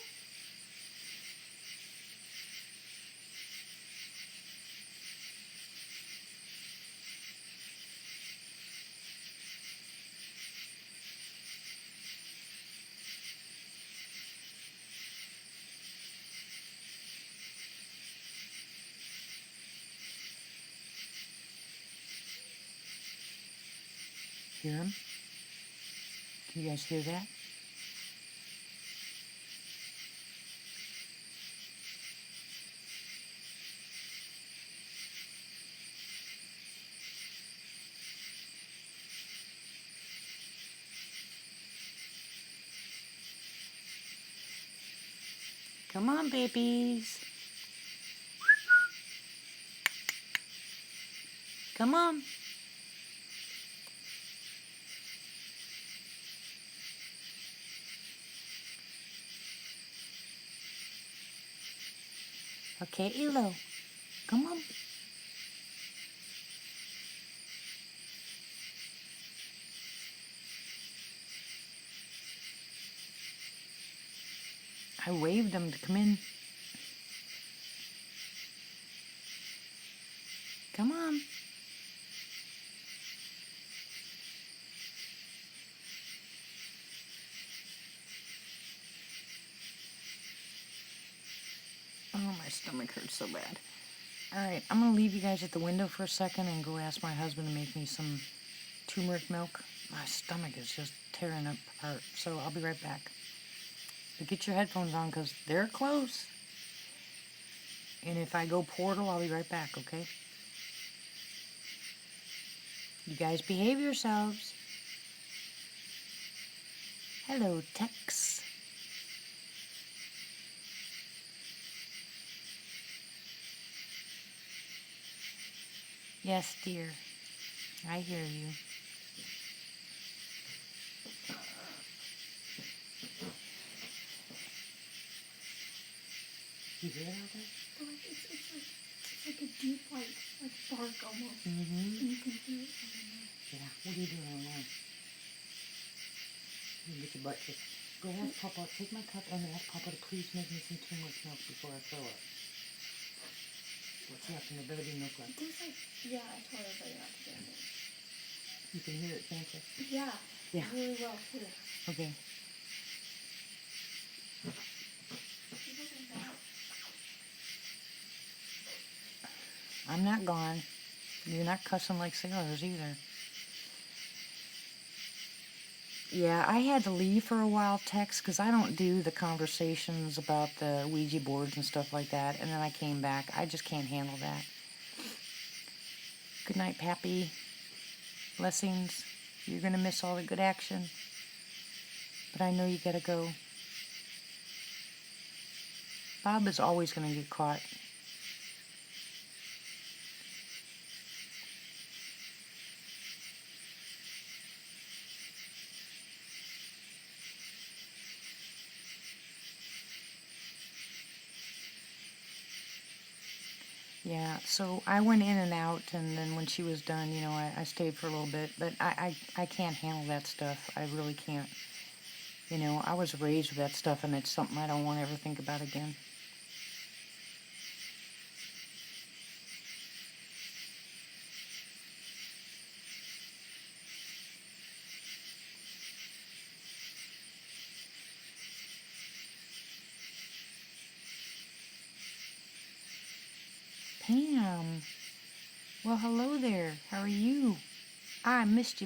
Hear him? Can you guys hear that? Come on, babies. Come on. Okay, Elo. Come on. I waved them to come in. Come on. Oh, my stomach hurts so bad. Alright, I'm going to leave you guys at the window for a second and go ask my husband to make me some turmeric milk. My stomach is just tearing apart, so I'll be right back. But get your headphones on because they're close. And if I go portal, I'll be right back, okay? You guys behave yourselves. Hello, Tex. Yes, dear. I hear you. You hear it out there? But like it's like a deep like bark almost. Mm-hmm. And you can hear it from in there. Yeah. What are you doing online? You can get your butt kicked. Go ask Papa. Take my cup and ask Papa to please make me some turmeric milk before I throw up. What's happening? There better be milk left. There's like I told everybody not to get it. You can hear it, can't you? Yeah. Yeah. Really well too. Okay. It wasn't bad. I'm not gone. You're not cussing like sailors either. Yeah, I had to leave for a while, Tex, because I don't do the conversations about the Ouija boards and stuff like that. And then I came back. I just can't handle that. Good night, Pappy. Blessings. You're going to miss all the good action. But I know you got to go. Bob is always going to get caught. Yeah, so I went in and out, and then when she was done, you know, I stayed for a little bit, but I can't handle that stuff. I really can't. You know, I was raised with that stuff, and it's something I don't want to ever think about again. Pam. Well, hello there. How are you? I missed you.